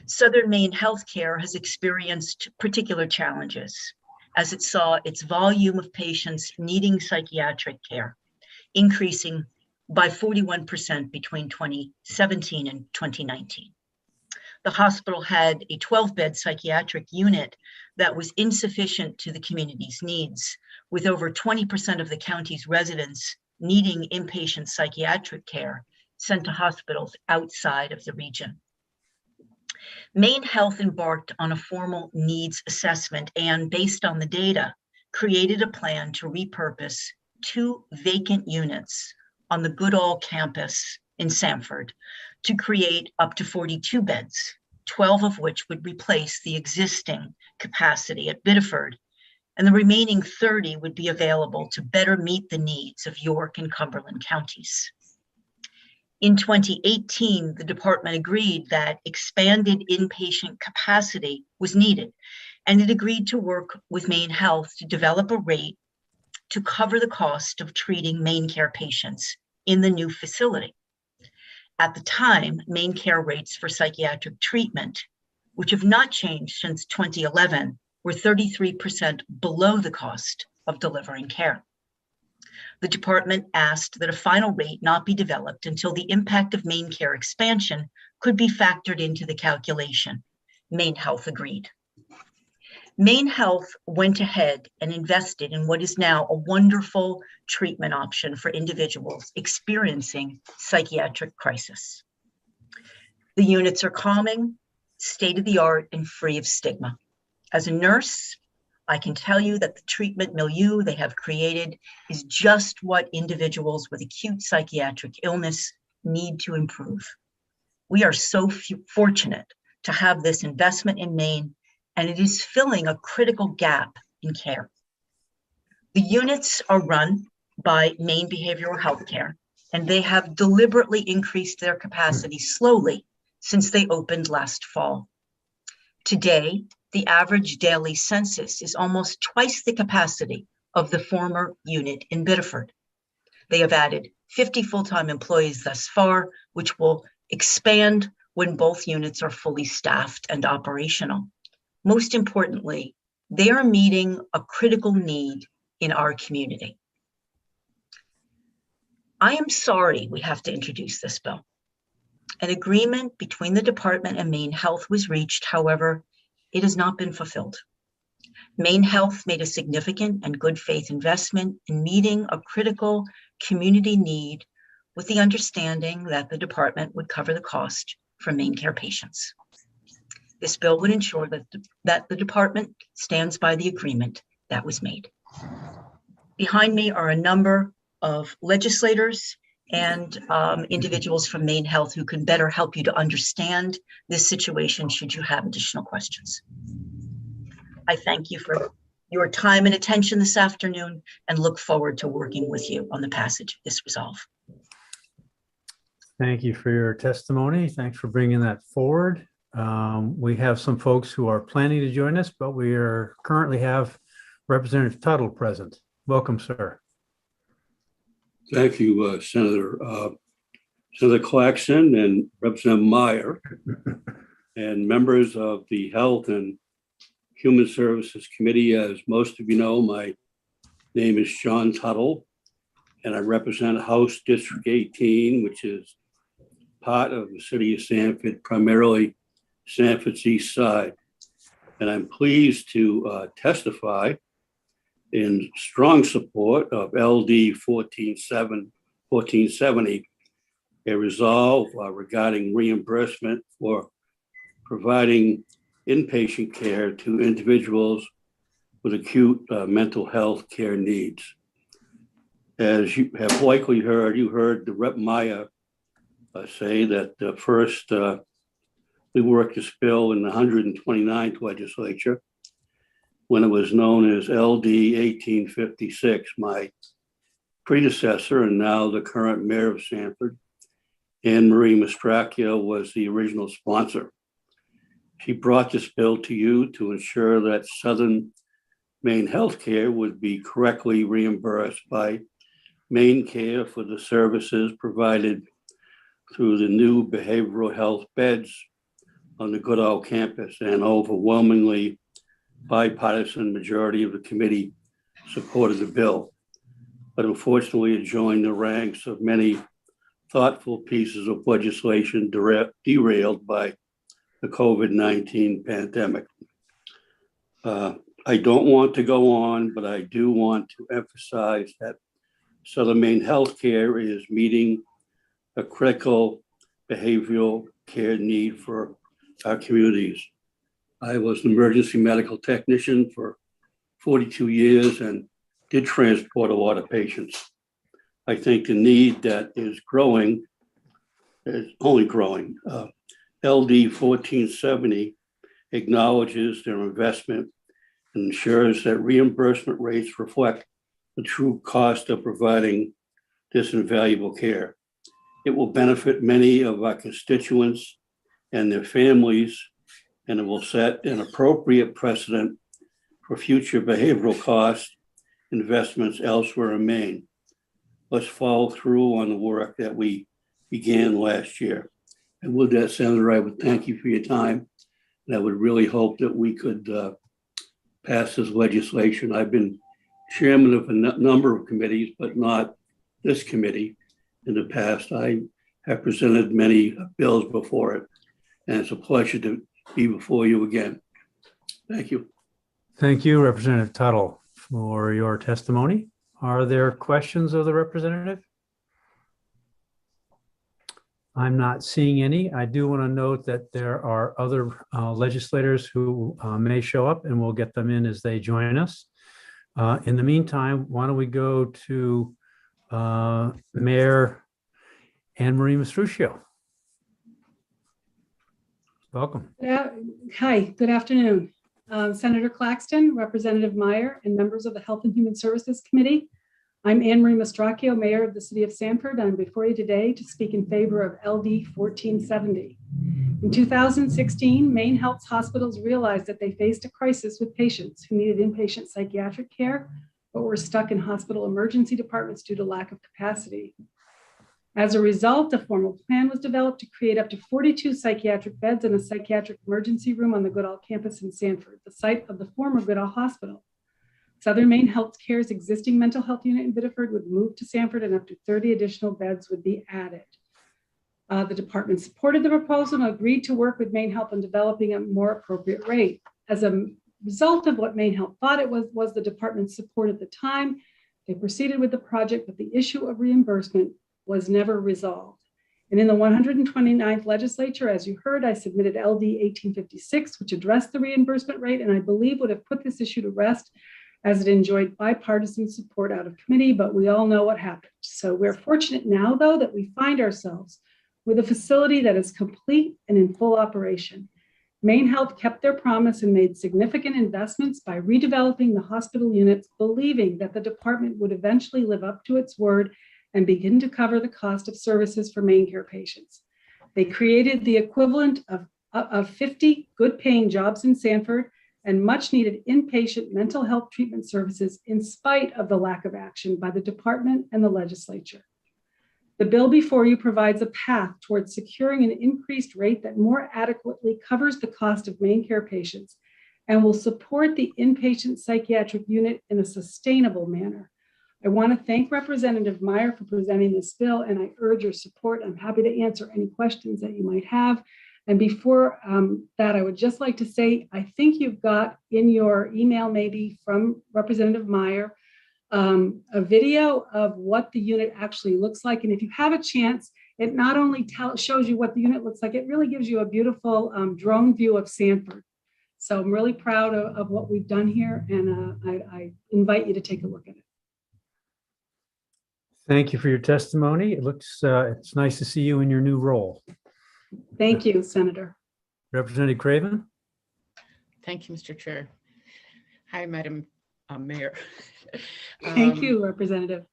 Southern Maine Healthcare has experienced particular challenges as it saw its volume of patients needing psychiatric care increasing by 41% between 2017 and 2019. The hospital had a 12-bed psychiatric unit that was insufficient to the community's needs, with over 20% of the county's residents needing inpatient psychiatric care sent to hospitals outside of the region. Maine Health embarked on a formal needs assessment and, based on the data, created a plan to repurpose 2 vacant units on the Goodall campus in Sanford to create up to 42 beds, 12 of which would replace the existing capacity at Biddeford, and the remaining 30 would be available to better meet the needs of York and Cumberland counties. In 2018, the department agreed that expanded inpatient capacity was needed, and it agreed to work with Maine Health to develop a rate to cover the cost of treating Maine Care patients in the new facility. At the time, Maine Care rates for psychiatric treatment, which have not changed since 2011, were 33% below the cost of delivering care. The department asked that a final rate not be developed until the impact of Maine Care expansion could be factored into the calculation. Maine Health agreed. Maine Health went ahead and invested in what is now a wonderful treatment option for individuals experiencing psychiatric crisis. The units are calming, state-of-the-art, and free of stigma. As a nurse, I can tell you that the treatment milieu they have created is just what individuals with acute psychiatric illness need to improve. We are so fortunate to have this investment in Maine, and it is filling a critical gap in care. The units are run by Maine Behavioral Health Care, and they have deliberately increased their capacity slowly since they opened last fall. Today, the average daily census is almost twice the capacity of the former unit in Biddeford. They have added 50 full-time employees thus far, which will expand when both units are fully staffed and operational. Most importantly, they are meeting a critical need in our community. I am sorry we have to introduce this bill. An agreement between the department and Maine Health was reached, however, it has not been fulfilled. Maine Health made a significant and good faith investment in meeting a critical community need with the understanding that the department would cover the cost for Maine Care patients. This bill would ensure that the department stands by the agreement that was made. Behind me are a number of legislators and individuals from Maine Health who can better help you to understand this situation should you have additional questions. I thank you for your time and attention this afternoon and look forward to working with you on the passage of this resolve. Thank you for your testimony. Thanks for bringing that forward. We have some folks who are planning to join us, but we currently have Representative Tuttle present. Welcome, sir. Thank you, Senator. Senator Claxton and Representative Meyer and members of the Health and Human Services Committee. As most of you know, my name is John Tuttle, and I represent House District 18, which is part of the city of Sanford, primarily Sanford's east side. And I'm pleased to testify in strong support of LD 1470, a resolve regarding reimbursement for providing inpatient care to individuals with acute mental health care needs. As you have likely heard, you heard the Rep. Meyer say that first we worked this bill in the 129th legislature when it was known as LD 1856. My predecessor and now the current mayor of Sanford, Anne Marie Mastracchio, was the original sponsor. She brought this bill to you to ensure that Southern Maine Healthcare would be correctly reimbursed by Maine Care for the services provided through the new behavioral health beds on the Goodall campus. And overwhelmingly bipartisan majority of the committee supported the bill. But unfortunately, it joined the ranks of many thoughtful pieces of legislation derailed by the COVID-19 pandemic. I don't want to go on, but I do want to emphasize that Southern Maine Healthcare is meeting a critical behavioral care need for our communities. I was an emergency medical technician for 42 years and did transport a lot of patients. I think the need that is growing is only growing. LD 1470 acknowledges their investment and ensures that reimbursement rates reflect the true cost of providing this invaluable care. It will benefit many of our constituents and their families, and it will set an appropriate precedent for future behavioral cost investments elsewhere in Maine. Let's follow through on the work that we began last year. And with that, Senator, I would thank you for your time. And I would really hope that we could pass this legislation. I've been chairman of a number of committees, but not this committee. In the past, I have presented many bills before it, and it's a pleasure to be before you again. Thank you. Thank you, Representative Tuttle, for your testimony. Are there questions of the representative? I'm not seeing any. I do want to note that there are other legislators who may show up, and we'll get them in as they join us. In the meantime, why don't we go to Mayor Anne Marie Mastruccio. Welcome. Hi, good afternoon. Senator Claxton, Representative Meyer, and members of the Health and Human Services Committee. I'm Anne Marie Mastracchio, Mayor of the City of Sanford. I'm before you today to speak in favor of LD 1470. In 2016, Maine Health's hospitals realized that they faced a crisis with patients who needed inpatient psychiatric care, but were stuck in hospital emergency departments due to lack of capacity. As a result, a formal plan was developed to create up to 42 psychiatric beds in a psychiatric emergency room on the Goodall campus in Sanford, the site of the former Goodall Hospital. Southern Maine Healthcare's existing mental health unit in Biddeford would move to Sanford, and up to 30 additional beds would be added. The department supported the proposal and agreed to work with Maine Health on developing a more appropriate rate. As a result of what Maine Health thought it was the department's support at the time, they proceeded with the project, but the issue of reimbursement was never resolved. And in the 129th legislature, as you heard, I submitted LD 1856, which addressed the reimbursement rate, and I believe would have put this issue to rest, as it enjoyed bipartisan support out of committee, but we all know what happened. So we're fortunate now, though, that we find ourselves with a facility that is complete and in full operation. Maine Health kept their promise and made significant investments by redeveloping the hospital units, believing that the department would eventually live up to its word and begin to cover the cost of services for Maine Care patients. They created the equivalent of 50 good-paying jobs in Sanford and much needed inpatient mental health treatment services in spite of the lack of action by the department and the legislature. The bill before you provides a path towards securing an increased rate that more adequately covers the cost of Maine Care patients and will support the inpatient psychiatric unit in a sustainable manner. I want to thank Representative Meyer for presenting this bill, and I urge your support. I'm happy to answer any questions that you might have. And before that, I would just like to say, I think you've got in your email, maybe from Representative Meyer, a video of what the unit actually looks like. And if you have a chance, it not only shows you what the unit looks like, it really gives you a beautiful drone view of Sanford. So I'm really proud of what we've done here, and I invite you to take a look at it. Thank you for your testimony. It looks, it's nice to see you in your new role. Thank you, Senator. Representative Craven. Thank you, Mr. Chair. Hi, Madam Mayor. Thank you, Representative.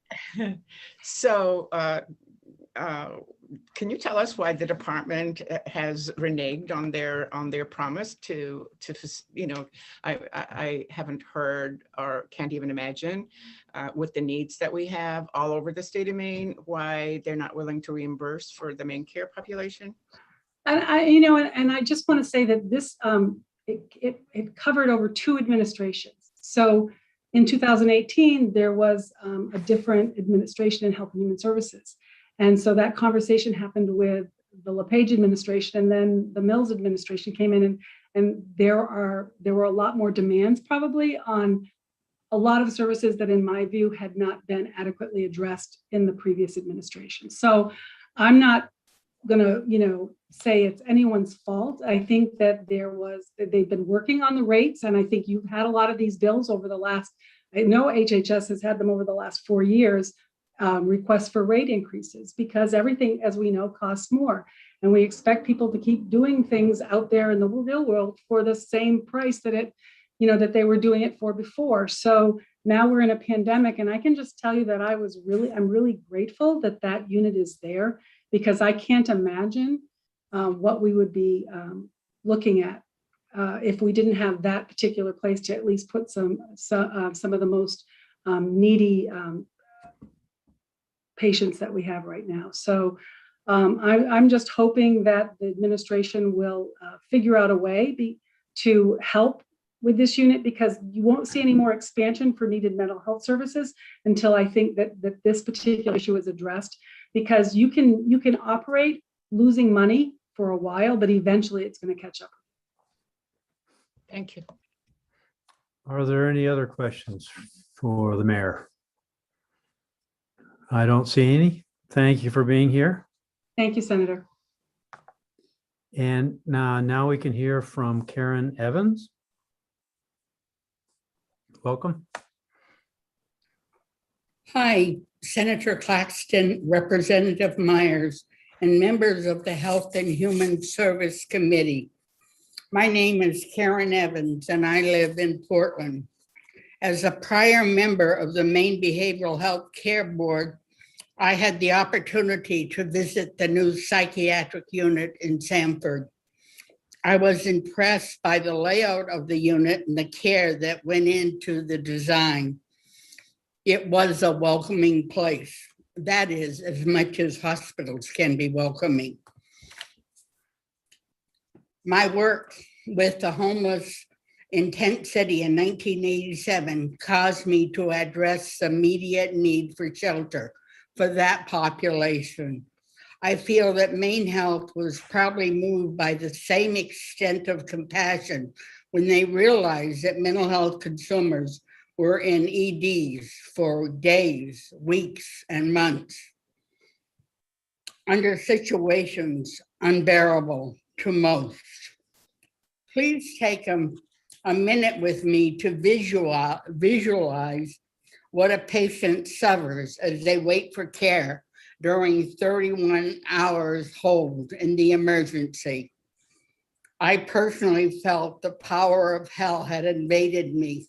So can you tell us why the department has reneged on their promise to you know, I haven't heard or can't even imagine with the needs that we have all over the state of Maine, why they're not willing to reimburse for the Maine Care population? And I just want to say that this it covered over 2 administrations. So in 2018, there was a different administration in Health and Human Services. And so that conversation happened with the LePage administration, and then the Mills administration came in, and there were a lot more demands probably on a lot of services that in my view had not been adequately addressed in the previous administration. So I'm not gonna, say it's anyone's fault. I think that they've been working on the rates, and I think you've had a lot of these bills over the last, I know HHS has had them over the last 4 years, requests for rate increases, because everything, as we know, costs more. And we expect people to keep doing things out there in the real world for the same price that that they were doing it for before. So now we're in a pandemic, and I can just tell you that I'm really grateful that that unit is there, because I can't imagine what we would be looking at if we didn't have that particular place to at least put some of the most needy patients that we have right now. So I'm just hoping that the administration will figure out a way to help with this unit because you won't see any more expansion for needed mental health services until I think that this particular issue is addressed, because you can operate losing money for a while, but eventually it's going to catch up. Thank you. Are there any other questions for the mayor? I don't see any. Thank you for being here. Thank you, Senator. And now we can hear from Karen Evans. Welcome. Hi, Senator Claxton, Representative Myers, and members of the Health and Human Service Committee. My name is Karen Evans, and I live in Portland. As a prior member of the Maine Behavioral Health Care Board, I had the opportunity to visit the new psychiatric unit in Sanford. I was impressed by the layout of the unit and the care that went into the design. It was a welcoming place. That is, as much as hospitals can be welcoming. My work with the homeless in Tent City in 1987 caused me to address the immediate need for shelter for that population. I feel that Maine Health was probably moved by the same extent of compassion when they realized that mental health consumers were in EDs for days, weeks, and months, under situations unbearable to most. Please take a minute with me to visualize what a patient suffers as they wait for care during 31 hours hold in the emergency. I personally felt the power of hell had invaded me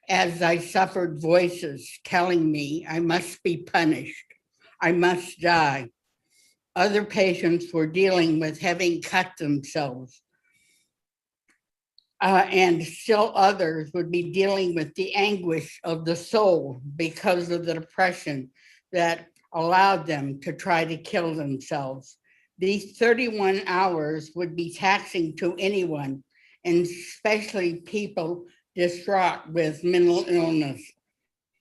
as I suffered voices telling me I must be punished, I must die. Other patients were dealing with having cut themselves. And still others would be dealing with the anguish of the soul because of the depression that allowed them to try to kill themselves. These 31 hours would be taxing to anyone, and especially people distraught with mental illness.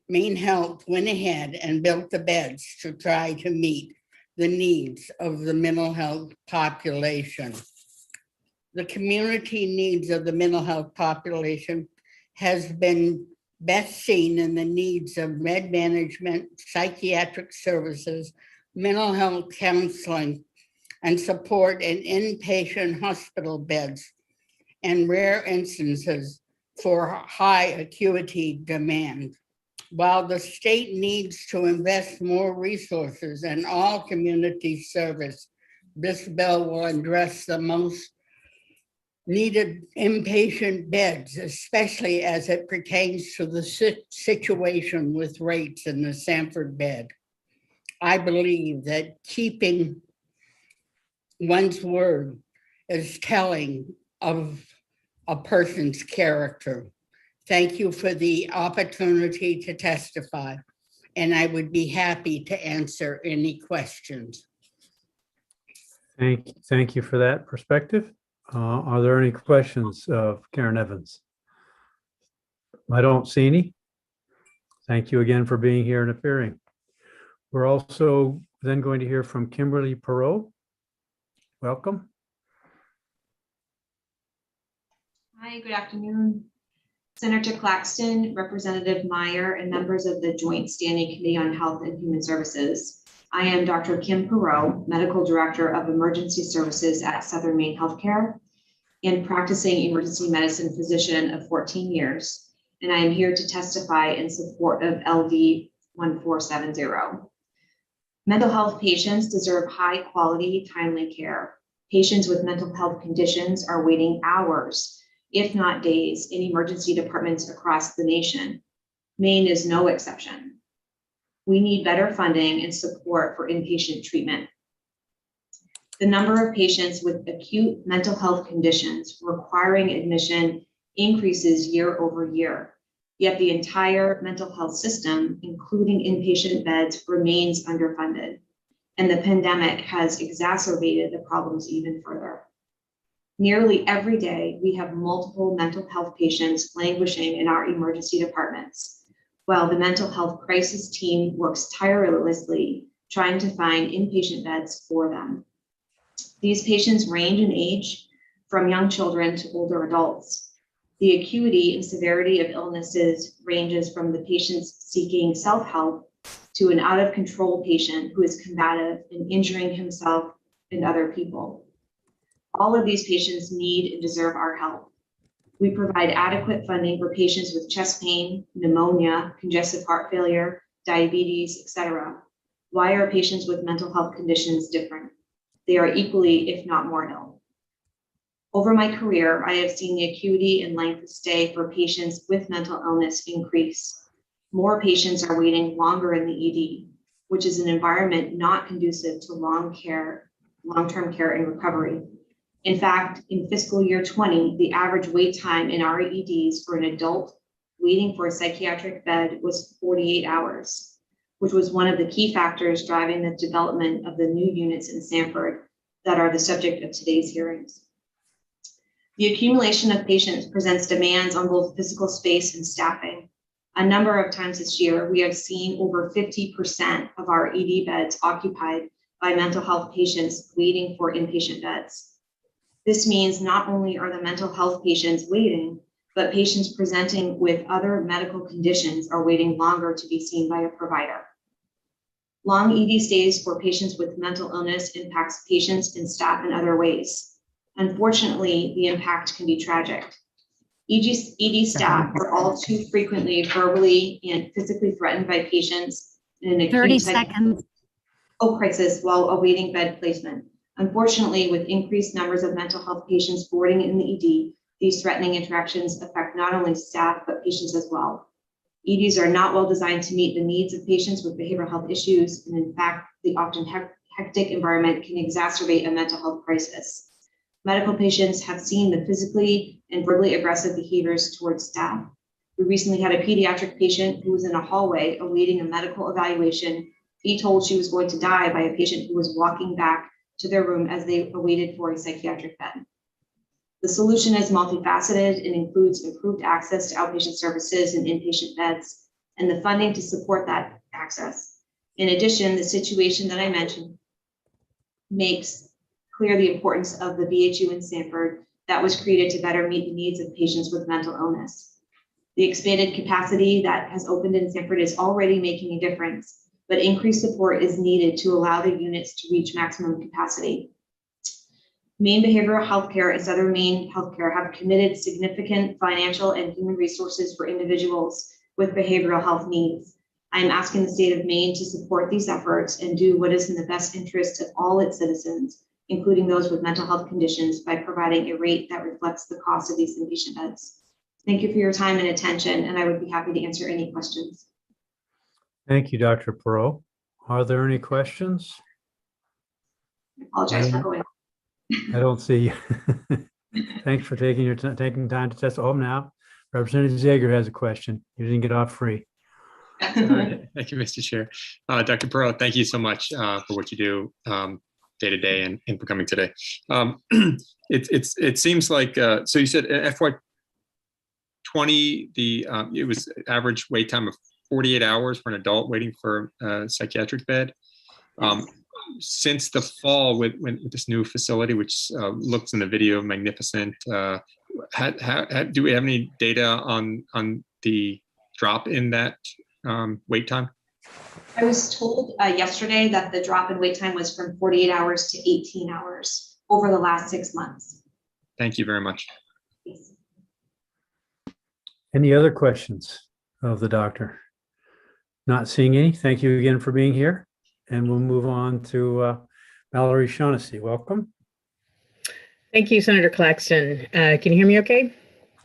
Maine Health went ahead and built the beds to try to meet the needs of the mental health population. The community needs of the mental health population has been best seen in the needs of med management, psychiatric services, mental health counseling, and support in inpatient hospital beds, and rare instances for high acuity demand. While the state needs to invest more resources in all community service, this bill will address the most needed inpatient beds, especially as it pertains to the situation with rates in the Sanford bed. I believe that keeping one's word is telling of a person's character. Thank you for the opportunity to testify, and I would be happy to answer any questions. Thank you for that perspective. Are there any questions of Karen Evans? I don't see any. Thank you again for being here and appearing. We're also then going to hear from Kimberly Perot. Welcome. Hi, good afternoon. Senator Claxton, Representative Meyer, and members of the Joint Standing Committee on Health and Human Services. I am Dr. Kim Perot, Medical Director of Emergency Services at Southern Maine Healthcare and practicing emergency medicine physician of 14 years. And I am here to testify in support of LD 1470. Mental health patients deserve high quality, timely care. Patients with mental health conditions are waiting hours, if not days, in emergency departments across the nation. Maine is no exception. We need better funding and support for inpatient treatment. The number of patients with acute mental health conditions requiring admission increases year over year, yet the entire mental health system, including inpatient beds, remains underfunded, and the pandemic has exacerbated the problems even further. Nearly every day, we have multiple mental health patients languishing in our emergency departments, while the mental health crisis team works tirelessly trying to find inpatient beds for them. These patients range in age from young children to older adults. The acuity and severity of illnesses ranges from the patients seeking self-help to an out-of-control patient who is combative and injuring himself and other people. All of these patients need and deserve our help. We provide adequate funding for patients with chest pain, pneumonia, congestive heart failure, diabetes, etc. Why are patients with mental health conditions different? They are equally, if not more ill. Over my career, I have seen the acuity and length of stay for patients with mental illness increase. More patients are waiting longer in the ED, which is an environment not conducive to long-term care and recovery. In fact, in fiscal year 20, the average wait time in our EDs for an adult waiting for a psychiatric bed was 48 hours, which was one of the key factors driving the development of the new units in Sanford that are the subject of today's hearings. The accumulation of patients presents demands on both physical space and staffing. A number of times this year, we have seen over 50% of our ED beds occupied by mental health patients waiting for inpatient beds. This means not only are the mental health patients waiting, but patients presenting with other medical conditions are waiting longer to be seen by a provider. Long ED stays for patients with mental illness impacts patients and staff in other ways. Unfortunately, the impact can be tragic. ED staff are all too frequently verbally and physically threatened by patients in an acute 30 seconds. crisis while awaiting bed placement. Unfortunately, with increased numbers of mental health patients boarding in the ED, these threatening interactions affect not only staff, but patients as well. EDs are not well designed to meet the needs of patients with behavioral health issues, and in fact, the often hectic environment can exacerbate a mental health crisis. Medical patients have seen the physically and verbally aggressive behaviors towards staff. We recently had a pediatric patient who was in a hallway awaiting a medical evaluation, be told she was going to die by a patient who was walking back to their room as they awaited for a psychiatric bed. The solution is multifaceted and includes improved access to outpatient services and inpatient beds, and the funding to support that access. In addition, the situation that I mentioned makes clear the importance of the BHU in Sanford that was created to better meet the needs of patients with mental illness. The expanded capacity that has opened in Sanford is already making a difference, but increased support is needed to allow the units to reach maximum capacity. Maine Behavioral Healthcare and Southern Maine Healthcare have committed significant financial and human resources for individuals with behavioral health needs. I am asking the state of Maine to support these efforts and do what is in the best interest of all its citizens, including those with mental health conditions, by providing a rate that reflects the cost of these inpatient beds. Thank you for your time and attention, and I would be happy to answer any questions. Thank you, Dr. Perot. Are there any questions? I apologize for going. I don't see. Thanks for taking time to test. Oh, now Representative Zager has a question. You didn't get off free. Thank you, Mr. Chair. Dr. Perot, thank you so much for what you do day to day and for coming today. It seems like so you said FY20 it was average wait time of 48 hours for an adult waiting for a psychiatric bed. Since the fall with this new facility, which looks in the video magnificent, do we have any data on the drop in that wait time? I was told yesterday that the drop in wait time was from 48 hours to 18 hours over the last 6 months. Thank you very much. Yes. Any other questions of the doctor? Not seeing any. Thank you again for being here. And we'll move on to Mallory Shaughnessy. Welcome. Thank you, Senator Claxton. Can you hear me okay?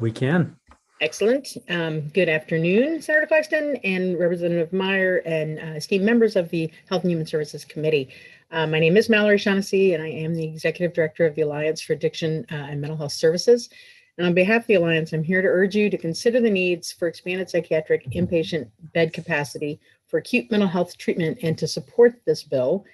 We can. Excellent. Good afternoon, Senator Claxton and Representative Meyer and esteemed members of the Health and Human Services Committee. My name is Mallory Shaughnessy, and I am the Executive Director of the Alliance for Addiction and Mental Health Services. And on behalf of the Alliance, I'm here to urge you to consider the needs for expanded psychiatric inpatient bed capacity for acute mental health treatment and to support this bill.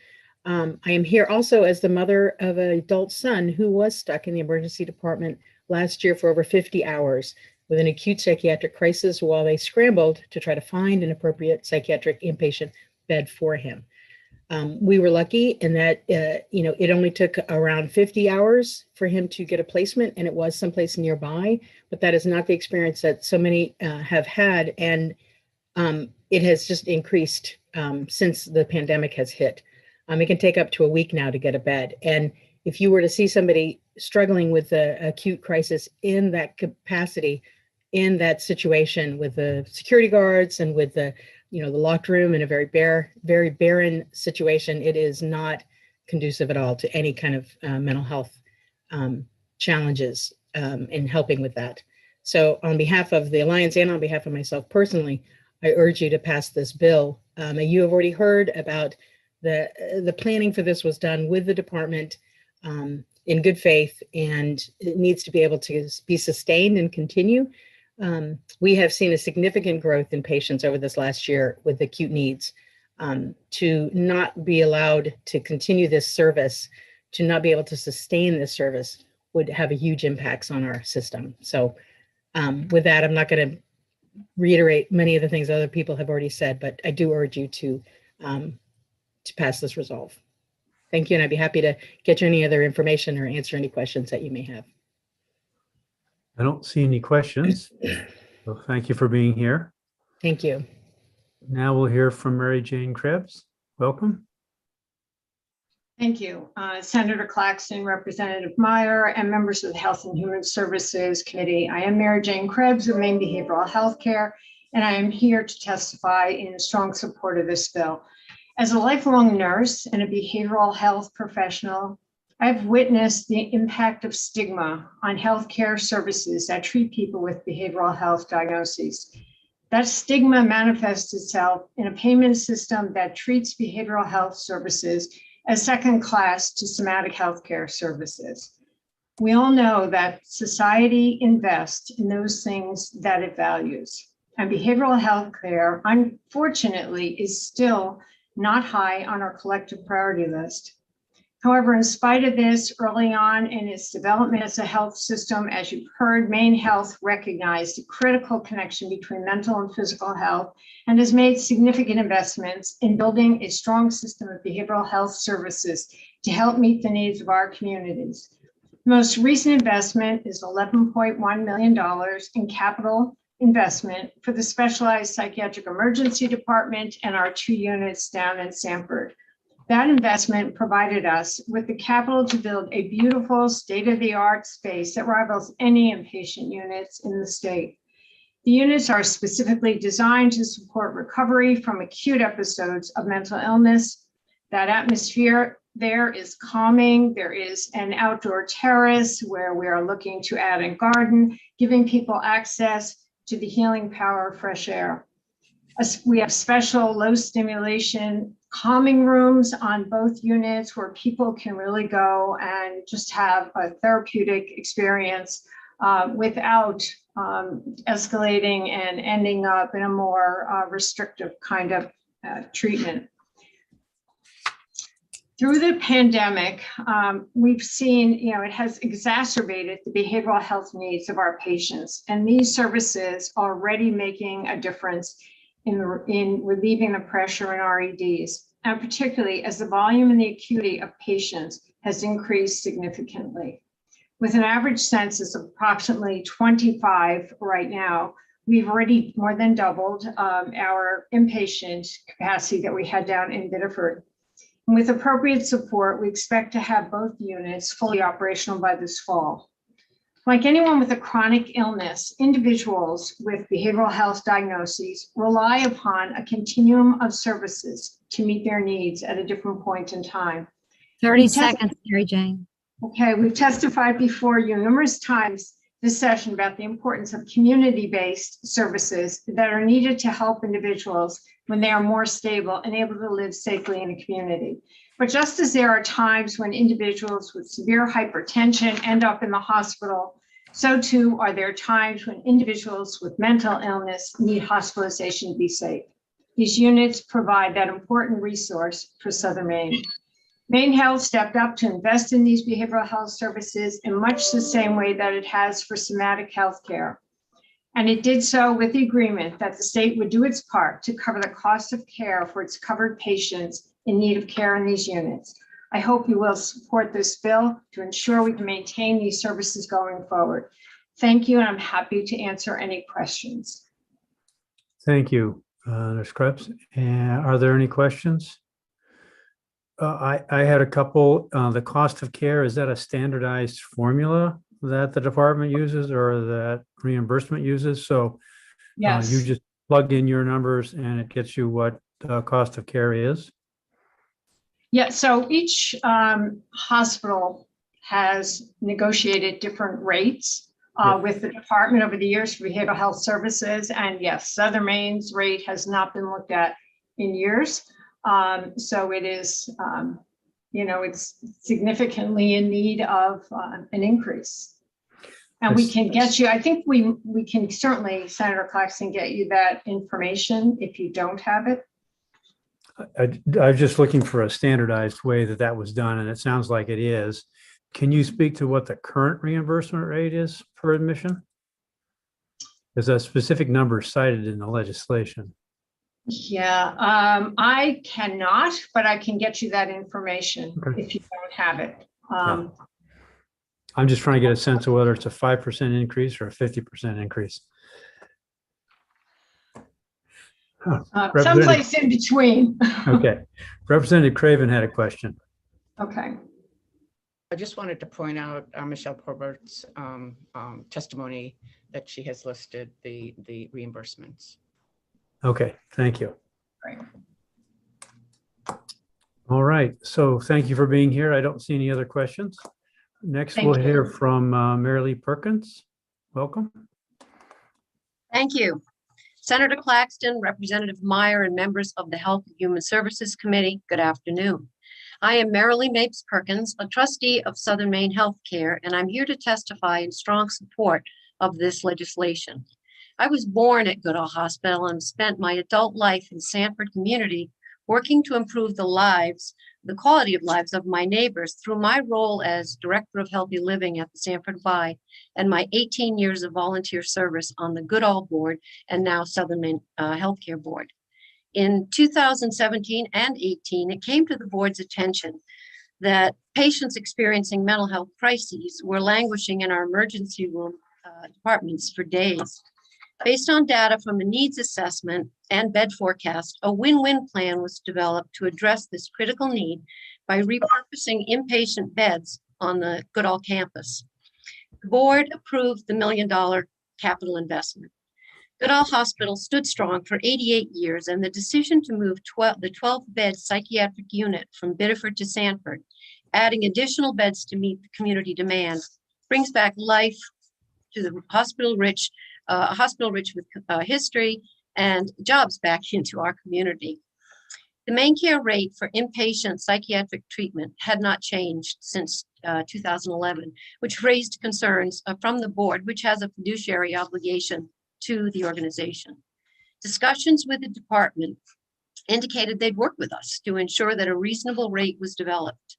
I am here also as the mother of an adult son who was stuck in the emergency department last year for over 50 hours with an acute psychiatric crisis while they scrambled to try to find an appropriate psychiatric inpatient bed for him. We were lucky in that, it only took around 50 hours for him to get a placement, and it was someplace nearby, but that is not the experience that so many have had. And it has just increased since the pandemic has hit. It can take up to a week now to get a bed. And if you were to see somebody struggling with the acute crisis in that capacity, in that situation with the security guards and with the locked room in a very barren situation, it is not conducive at all to any kind of mental health challenges in helping with that. So on behalf of the Alliance and on behalf of myself personally, I urge you to pass this bill. You have already heard about the planning for this was done with the department in good faith, and it needs to be able to be sustained and continue. We have seen a significant growth in patients over this last year with acute needs. To not be allowed to continue this service, to not be able to sustain this service would have a huge impacts on our system. So with that, I'm not going to reiterate many of the things other people have already said, but I do urge you to pass this resolve. Thank you, and I'd be happy to get you any other information or answer any questions that you may have. I don't see any questions. So thank you for being here. Thank you. Now we'll hear from Mary Jane Krebs. Welcome. Thank you. Senator Claxton, Representative Meyer, and members of the Health and Human Services Committee. I am Mary Jane Krebs of Maine Behavioral Health Care, and I am here to testify in strong support of this bill. As a lifelong nurse and a behavioral health professional, I've witnessed the impact of stigma on healthcare services that treat people with behavioral health diagnoses. That stigma manifests itself in a payment system that treats behavioral health services as second class to somatic healthcare services. We all know that society invests in those things that it values. And behavioral health care, unfortunately, is still not high on our collective priority list. However, in spite of this, early on in its development as a health system, as you've heard, Maine Health recognized the critical connection between mental and physical health and has made significant investments in building a strong system of behavioral health services to help meet the needs of our communities. The most recent investment is $11.1 million in capital investment for the specialized psychiatric emergency department and our 2 units down in Sanford. That investment provided us with the capital to build a beautiful state-of-the-art space that rivals any inpatient units in the state. The units are specifically designed to support recovery from acute episodes of mental illness. That atmosphere there is calming. There is an outdoor terrace where we are looking to add a garden, giving people access to the healing power of fresh air. We have special low stimulation calming rooms on both units where people can really go and just have a therapeutic experience without escalating and ending up in a more restrictive kind of treatment. Through the pandemic, we've seen, it has exacerbated the behavioral health needs of our patients, and these services are already making a difference in relieving the pressure in REDs, and particularly as the volume and the acuity of patients has increased significantly. With an average census of approximately 25 right now, we've already more than doubled our inpatient capacity that we had down in Biddeford. And with appropriate support, we expect to have both units fully operational by this fall. Like anyone with a chronic illness, individuals with behavioral health diagnoses rely upon a continuum of services to meet their needs at a different point in time. 30 seconds, Mary Jane. Okay, we've testified before you numerous times this session about the importance of community-based services that are needed to help individuals when they are more stable and able to live safely in a community. But just as there are times when individuals with severe hypertension end up in the hospital, so too are there times when individuals with mental illness need hospitalization to be safe. These units provide that important resource for Southern Maine. Maine Health stepped up to invest in these behavioral health services in much the same way that it has for somatic health care. And it did so with the agreement that the state would do its part to cover the cost of care for its covered patients in need of care in these units. I hope you will support this bill to ensure we can maintain these services going forward. Thank you, and I'm happy to answer any questions. Thank you, Nurse Krebs. And are there any questions? I had a couple. The cost of care, is that a standardized formula that the department uses or that reimbursement uses? So Yes. you just plug in your numbers and it gets you what the cost of care is? Yeah, so each hospital has negotiated different rates with the department over the years for behavioral health services. And yes, Southern Maine's rate has not been looked at in years. So it is, it's significantly in need of an increase. And we can get you, I think we can certainly, Senator Claxton, get you that information if you don't have it. I was just looking for a standardized way that was done, and it sounds like it is. Can you speak to what the current reimbursement rate is per admission? There's a specific number cited in the legislation. Yeah, I cannot, but I can get you that information if you don't have it. I'm just trying to get a sense of whether it's a 5% increase or a 50% increase. Someplace in between. Okay. Representative Craven had a question. Okay. I just wanted to point out Michelle Porbert's testimony that she has listed the reimbursements. Okay, thank you. Right. All right, so thank you for being here. I don't see any other questions. Next, Thank we'll you. hear from Mary Lee Perkins. Welcome. Thank you. Senator Claxton, Representative Meyer, and members of the Health and Human Services Committee, good afternoon. I am Marilee Mapes Perkins, a trustee of Southern Maine Healthcare, and I'm here to testify in strong support of this legislation. I was born at Goodall Hospital and spent my adult life in Sanford community working to improve the quality of lives of my neighbors through my role as Director of Healthy Living at the Sanford Y and my 18 years of volunteer service on the Goodall Board and now Southern Maine Healthcare Board. In 2017 and 18, it came to the board's attention that patients experiencing mental health crises were languishing in our emergency room departments for days. Based on data from a needs assessment and bed forecast, a win-win plan was developed to address this critical need by repurposing inpatient beds on the Goodall campus. The board approved the $1 million capital investment. Goodall Hospital stood strong for 88 years, and the decision to move the 12-bed psychiatric unit from Biddeford to Sanford, adding additional beds to meet the community demand, brings back life to the hospital rich with history and jobs back into our community. The main care rate for inpatient psychiatric treatment had not changed since 2011, which raised concerns from the board, which has a fiduciary obligation to the organization. Discussions with the department indicated they'd work with us to ensure that a reasonable rate was developed.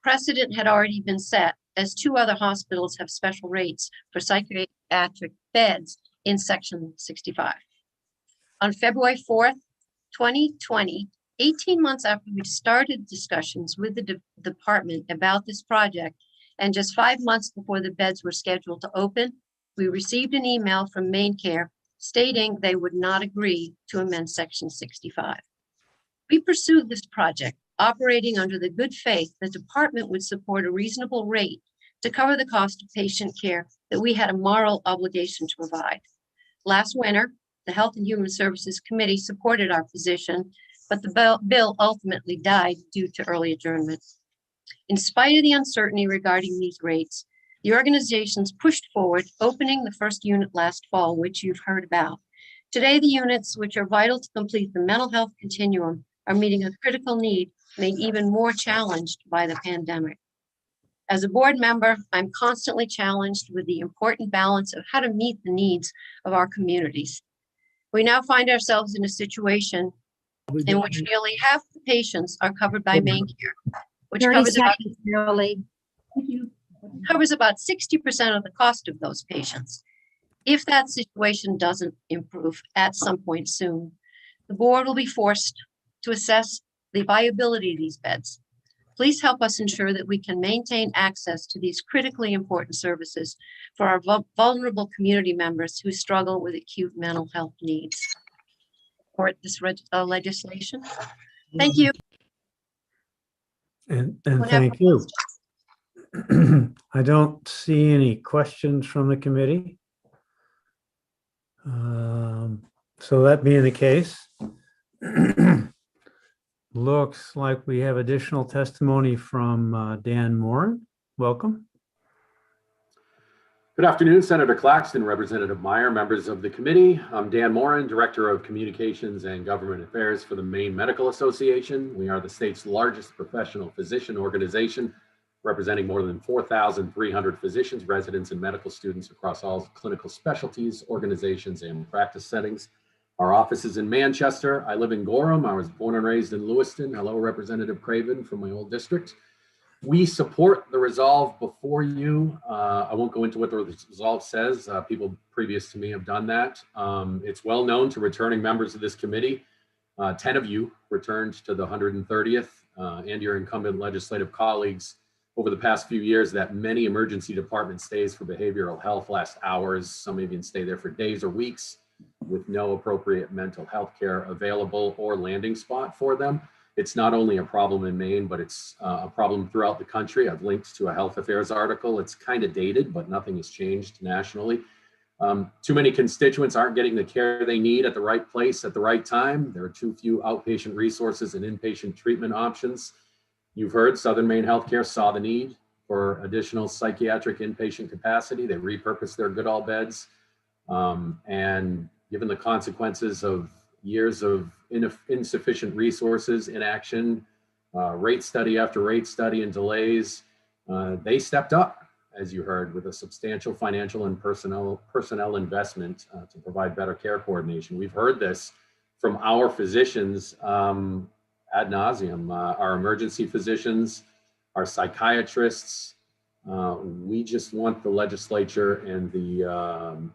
Precedent had already been set, as 2 other hospitals have special rates for psychiatric beds in Section 65. On February 4th, 2020, 18 months after we started discussions with the department about this project, and just 5 months before the beds were scheduled to open, we received an email from MaineCare stating they would not agree to amend Section 65. We pursued this project, operating under the good faith the department would support a reasonable rate to cover the cost of patient care that we had a moral obligation to provide. Last winter, the Health and Human Services Committee supported our position, but the bill ultimately died due to early adjournment. In spite of the uncertainty regarding these rates, the organizations pushed forward, opening the first unit last fall, which you've heard about. Today, the units, which are vital to complete the mental health continuum, are meeting a critical need made even more challenged by the pandemic. As a board member, I'm constantly challenged with the important balance of how to meet the needs of our communities. We now find ourselves in a situation in which nearly half the patients are covered by MaineCare. which 30 covers about, seconds, Shirley. covers about 60% of the cost of those patients. If that situation doesn't improve at some point soon, the board will be forced to assess the viability of these beds. Please help us ensure that we can maintain access to these critically important services for our vulnerable community members who struggle with acute mental health needs. Support this legislation. Thank you. And Anyone have thank you. I don't see any questions from the committee. So that being the case, looks like we have additional testimony from Dan Moran. Welcome. Good afternoon, Senator Claxton, Representative Meyer, members of the committee. I'm Dan Moran, Director of Communications and Government Affairs for the Maine Medical Association. We are the state's largest professional physician organization, representing more than 4,300 physicians, residents, and medical students across all clinical specialties, organizations, and practice settings. Our office is in Manchester. I live in Gorham. I was born and raised in Lewiston. Hello, Representative Craven from my old district. We support the resolve before you. I won't go into what the resolve says. People previous to me have done that. It's well known to returning members of this committee. 10 of you returned to the 130th and your incumbent legislative colleagues over the past few years that many emergency department stays for behavioral health last hours. Some even stay there for days or weeks with no appropriate mental health care available or landing spot for them. It's not only a problem in Maine, but it's a problem throughout the country. I've linked to a health affairs article. It's kind of dated, but nothing has changed nationally. Too many constituents aren't getting the care they need at the right place at the right time. There are too few outpatient resources and inpatient treatment options. You've heard Southern Maine Healthcare saw the need for additional psychiatric inpatient capacity. They repurposed their Goodall beds. And given the consequences of years of insufficient resources, inaction, rate study after rate study, and delays, they stepped up, as you heard, with a substantial financial and personnel investment to provide better care coordination. We've heard this from our physicians ad nauseum, our emergency physicians, our psychiatrists. We just want the legislature and the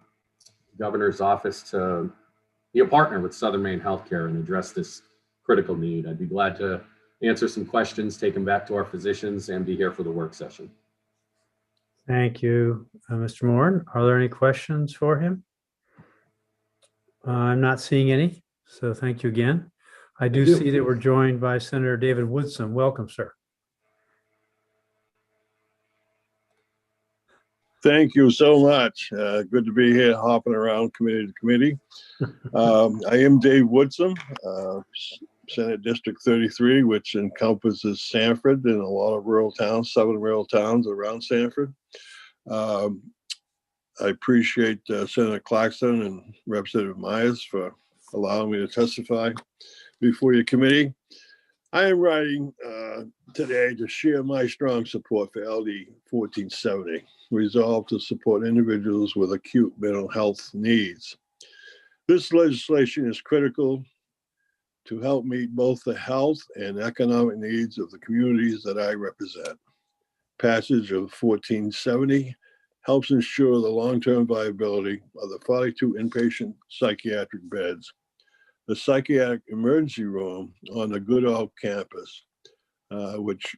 governor's office to be a partner with Southern Maine Healthcare and address this critical need. I'd be glad to answer some questions, take them back to our physicians, and be here for the work session. Thank you, Mr. Moran. Are there any questions for him? I'm not seeing any, so thank you again. I do see that we're joined by Senator David Woodson. Welcome, sir. Thank you so much. Good to be here hopping around committee to committee. I am Dave Woodson, Senate District 33, which encompasses Sanford and a lot of rural towns, southern rural towns around Sanford. I appreciate Senator Claxton and Representative Myers for allowing me to testify before your committee. I am writing today to share my strong support for LD 1470, resolved to support individuals with acute mental health needs. This legislation is critical to help meet both the health and economic needs of the communities that I represent. Passage of 1470 helps ensure the long-term viability of the 42 inpatient psychiatric beds, the psychiatric emergency room on the Goodall campus, which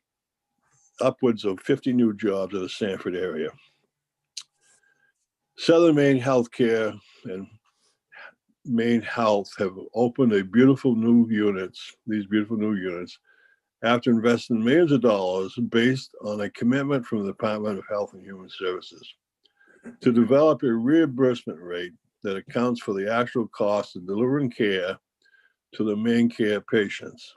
upwards of 50 new jobs in the Sanford area. Southern Maine Healthcare and Maine Health have opened these beautiful new units, after investing millions of dollars based on a commitment from the Department of Health and Human Services to develop a reimbursement rate that accounts for the actual cost of delivering care to the Maine care patients.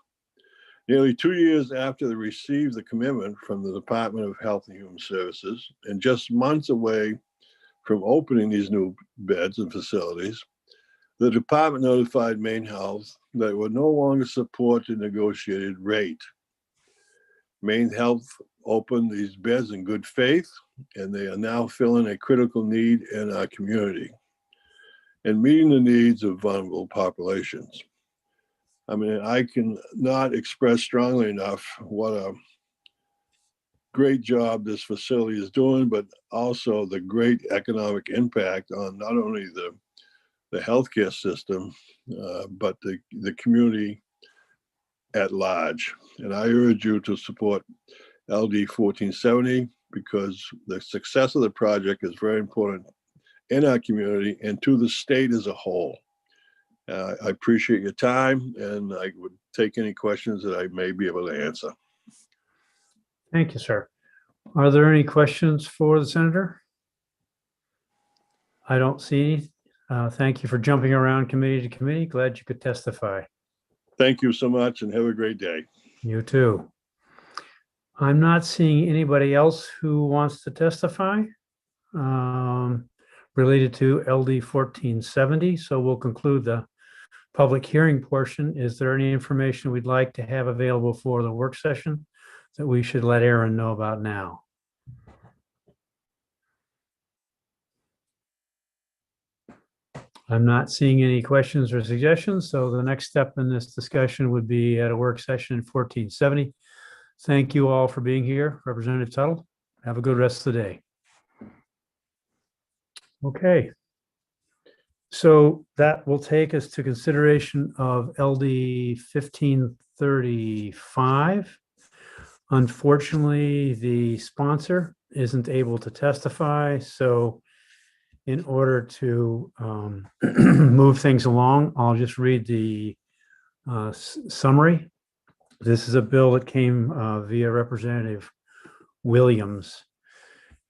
Nearly 2 years after they received the commitment from the Department of Health and Human Services, and just months away from opening these new beds and facilities, the department notified Maine Health that it would no longer support the negotiated rate. Maine Health opened these beds in good faith, and they are now filling a critical need in our community and meeting the needs of vulnerable populations. I mean, I can not express strongly enough what a great job this facility is doing, but also the great economic impact on not only the healthcare system, but the community at large. And I urge you to support LD 1470 because the success of the project is very important in our community and to the state as a whole. I appreciate your time, and I would take any questions that I may be able to answer. Thank you, sir. Are there any questions for the senator? I don't see any. Thank you for jumping around committee to committee. Glad you could testify. Thank you so much and have a great day. You too. I'm not seeing anybody else who wants to testify related to LD 1470. So we'll conclude the public hearing portion. Is there any information we'd like to have available for the work session that we should let Aaron know about now? I'm not seeing any questions or suggestions, so the next step in this discussion would be at a work session in 1470. Thank you all for being here. Representative Tuttle, have a good rest of the day. Okay. So that will take us to consideration of LD 1535. Unfortunately, the sponsor isn't able to testify, so in order to move things along, I'll just read the summary. This is a bill that came via Representative Williams.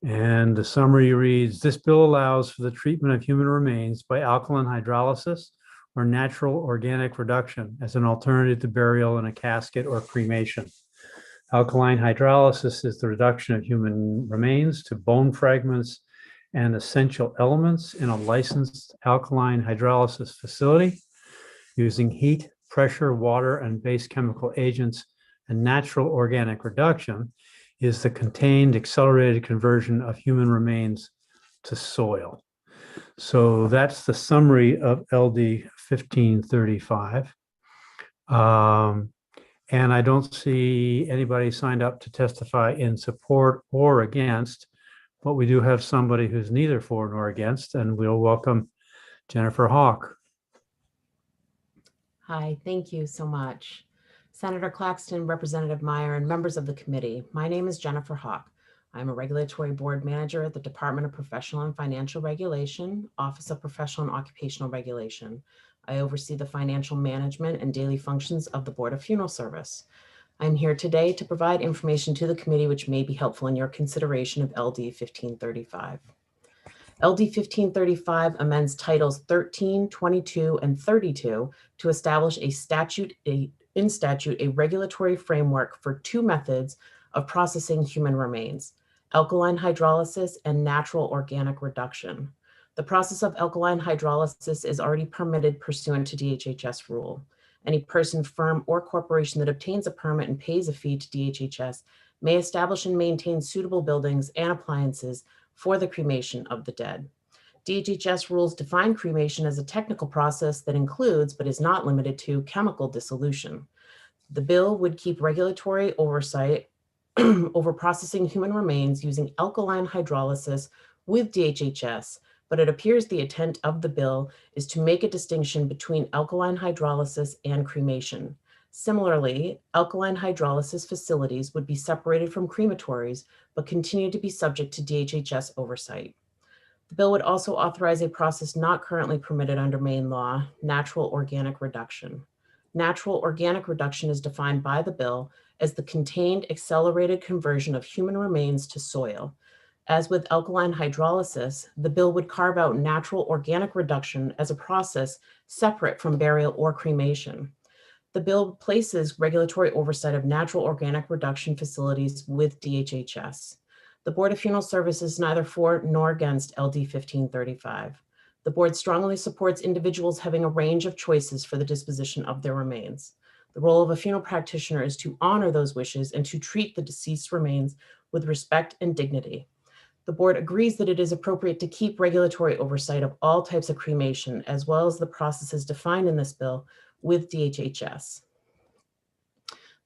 And the summary reads, this bill allows for the treatment of human remains by alkaline hydrolysis or natural organic reduction as an alternative to burial in a casket or cremation. Alkaline hydrolysis is the reduction of human remains to bone fragments and essential elements in a licensed alkaline hydrolysis facility using heat, pressure, water, and base chemical agents. And natural organic reduction is the contained accelerated conversion of human remains to soil. So that's the summary of LD 1535. And I don't see anybody signed up to testify in support or against, but we do have somebody who's neither for nor against, and we'll welcome Jennifer Hawk. Hi, thank you so much. Senator Claxton, Representative Meyer, and members of the committee, my name is Jennifer Hawk. I'm a regulatory board manager at the Department of Professional and Financial Regulation, Office of Professional and Occupational Regulation. I oversee the financial management and daily functions of the Board of Funeral Service. I'm here today to provide information to the committee which may be helpful in your consideration of LD 1535. LD 1535 amends Titles 13, 22, and 32 to establish in statute a regulatory framework for two methods of processing human remains, alkaline hydrolysis and natural organic reduction. The process of alkaline hydrolysis is already permitted pursuant to DHHS rule. Any person, firm, or corporation that obtains a permit and pays a fee to DHHS may establish and maintain suitable buildings and appliances for the cremation of the dead. DHHS rules define cremation as a technical process that includes, but is not limited to, chemical dissolution. The bill would keep regulatory oversight over processing human remains using alkaline hydrolysis with DHHS, but it appears the intent of the bill is to make a distinction between alkaline hydrolysis and cremation. Similarly, alkaline hydrolysis facilities would be separated from crematories, but continue to be subject to DHHS oversight. The bill would also authorize a process not currently permitted under Maine law, natural organic reduction. Natural organic reduction is defined by the bill as the contained accelerated conversion of human remains to soil. As with alkaline hydrolysis, the bill would carve out natural organic reduction as a process separate from burial or cremation. The bill places regulatory oversight of natural organic reduction facilities with DHHS. The Board of Funeral Services is neither for nor against LD 1535. The board strongly supports individuals having a range of choices for the disposition of their remains. The role of a funeral practitioner is to honor those wishes and to treat the deceased remains with respect and dignity. The board agrees that it is appropriate to keep regulatory oversight of all types of cremation, as well as the processes defined in this bill with DHHS.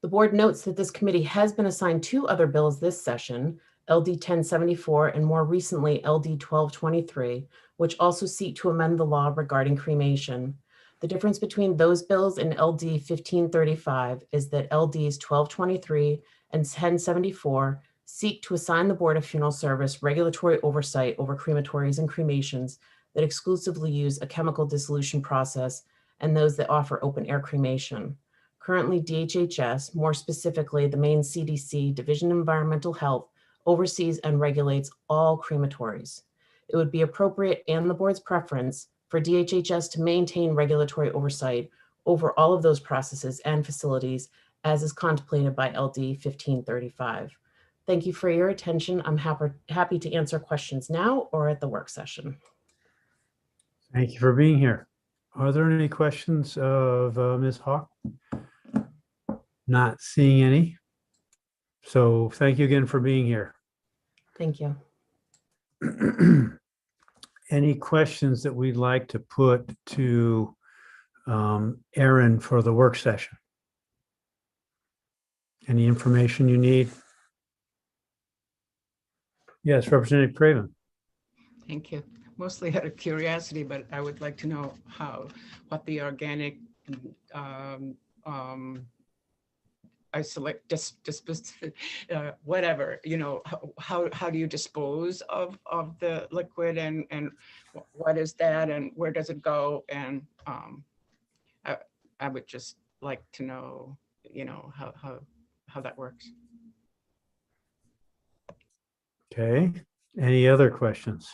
The board notes that this committee has been assigned 2 other bills this session, LD 1074 and more recently LD 1223, which also seek to amend the law regarding cremation. The difference between those bills and LD 1535 is that LDs 1223 and 1074 seek to assign the Board of Funeral Service regulatory oversight over crematories and cremations that exclusively use a chemical dissolution process and those that offer open air cremation. Currently, DHHS, more specifically the Maine CDC Division of Environmental Health, oversees and regulates all crematories. It would be appropriate and the board's preference for DHHS to maintain regulatory oversight over all of those processes and facilities as is contemplated by LD 1535. Thank you for your attention. I'm happy to answer questions now or at the work session. Thank you for being here. Are there any questions of Ms. Hawk? Not seeing any. So thank you again for being here. Thank you. Any questions that we'd like to put to Erin for the work session? Any information you need? Yes, Representative Craven. Thank you. Mostly out of curiosity, but I would like to know what the organic isolate, whatever, how do you dispose of the liquid and what is that and where does it go? And I would just like to know, how that works. Okay, any other questions?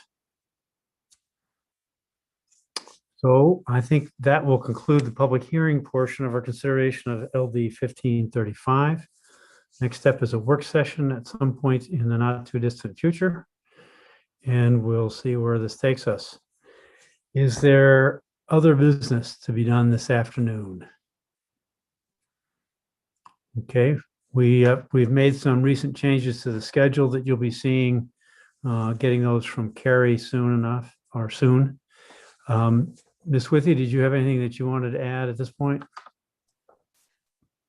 So I think that will conclude the public hearing portion of our consideration of LD 1535. Next step is a work session at some point in the not too distant future, and we'll see where this takes us. Is there other business to be done this afternoon? Okay, we've made some recent changes to the schedule that you'll be seeing, getting those from Carrie soon. Ms. Withy, did you have anything that you wanted to add at this point?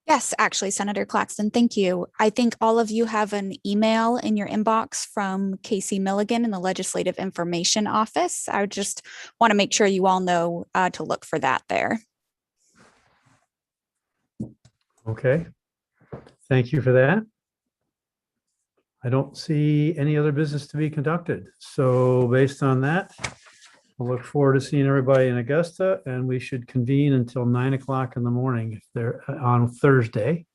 Yes, actually, Senator Claxton, thank you. I think all of you have an email in your inbox from Casey Milligan in the Legislative Information Office. I just want to make sure you all know to look for that there. Okay, thank you for that. I don't see any other business to be conducted. So based on that, we'll look forward to seeing everybody in Augusta, and we should convene until 9 o'clock in the morning if they're on Thursday.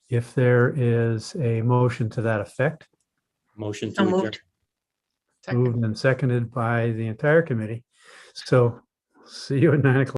If there is a motion to that effect. Motion to adjourn. Moved and seconded by the entire committee. So see you at 9 o'clock.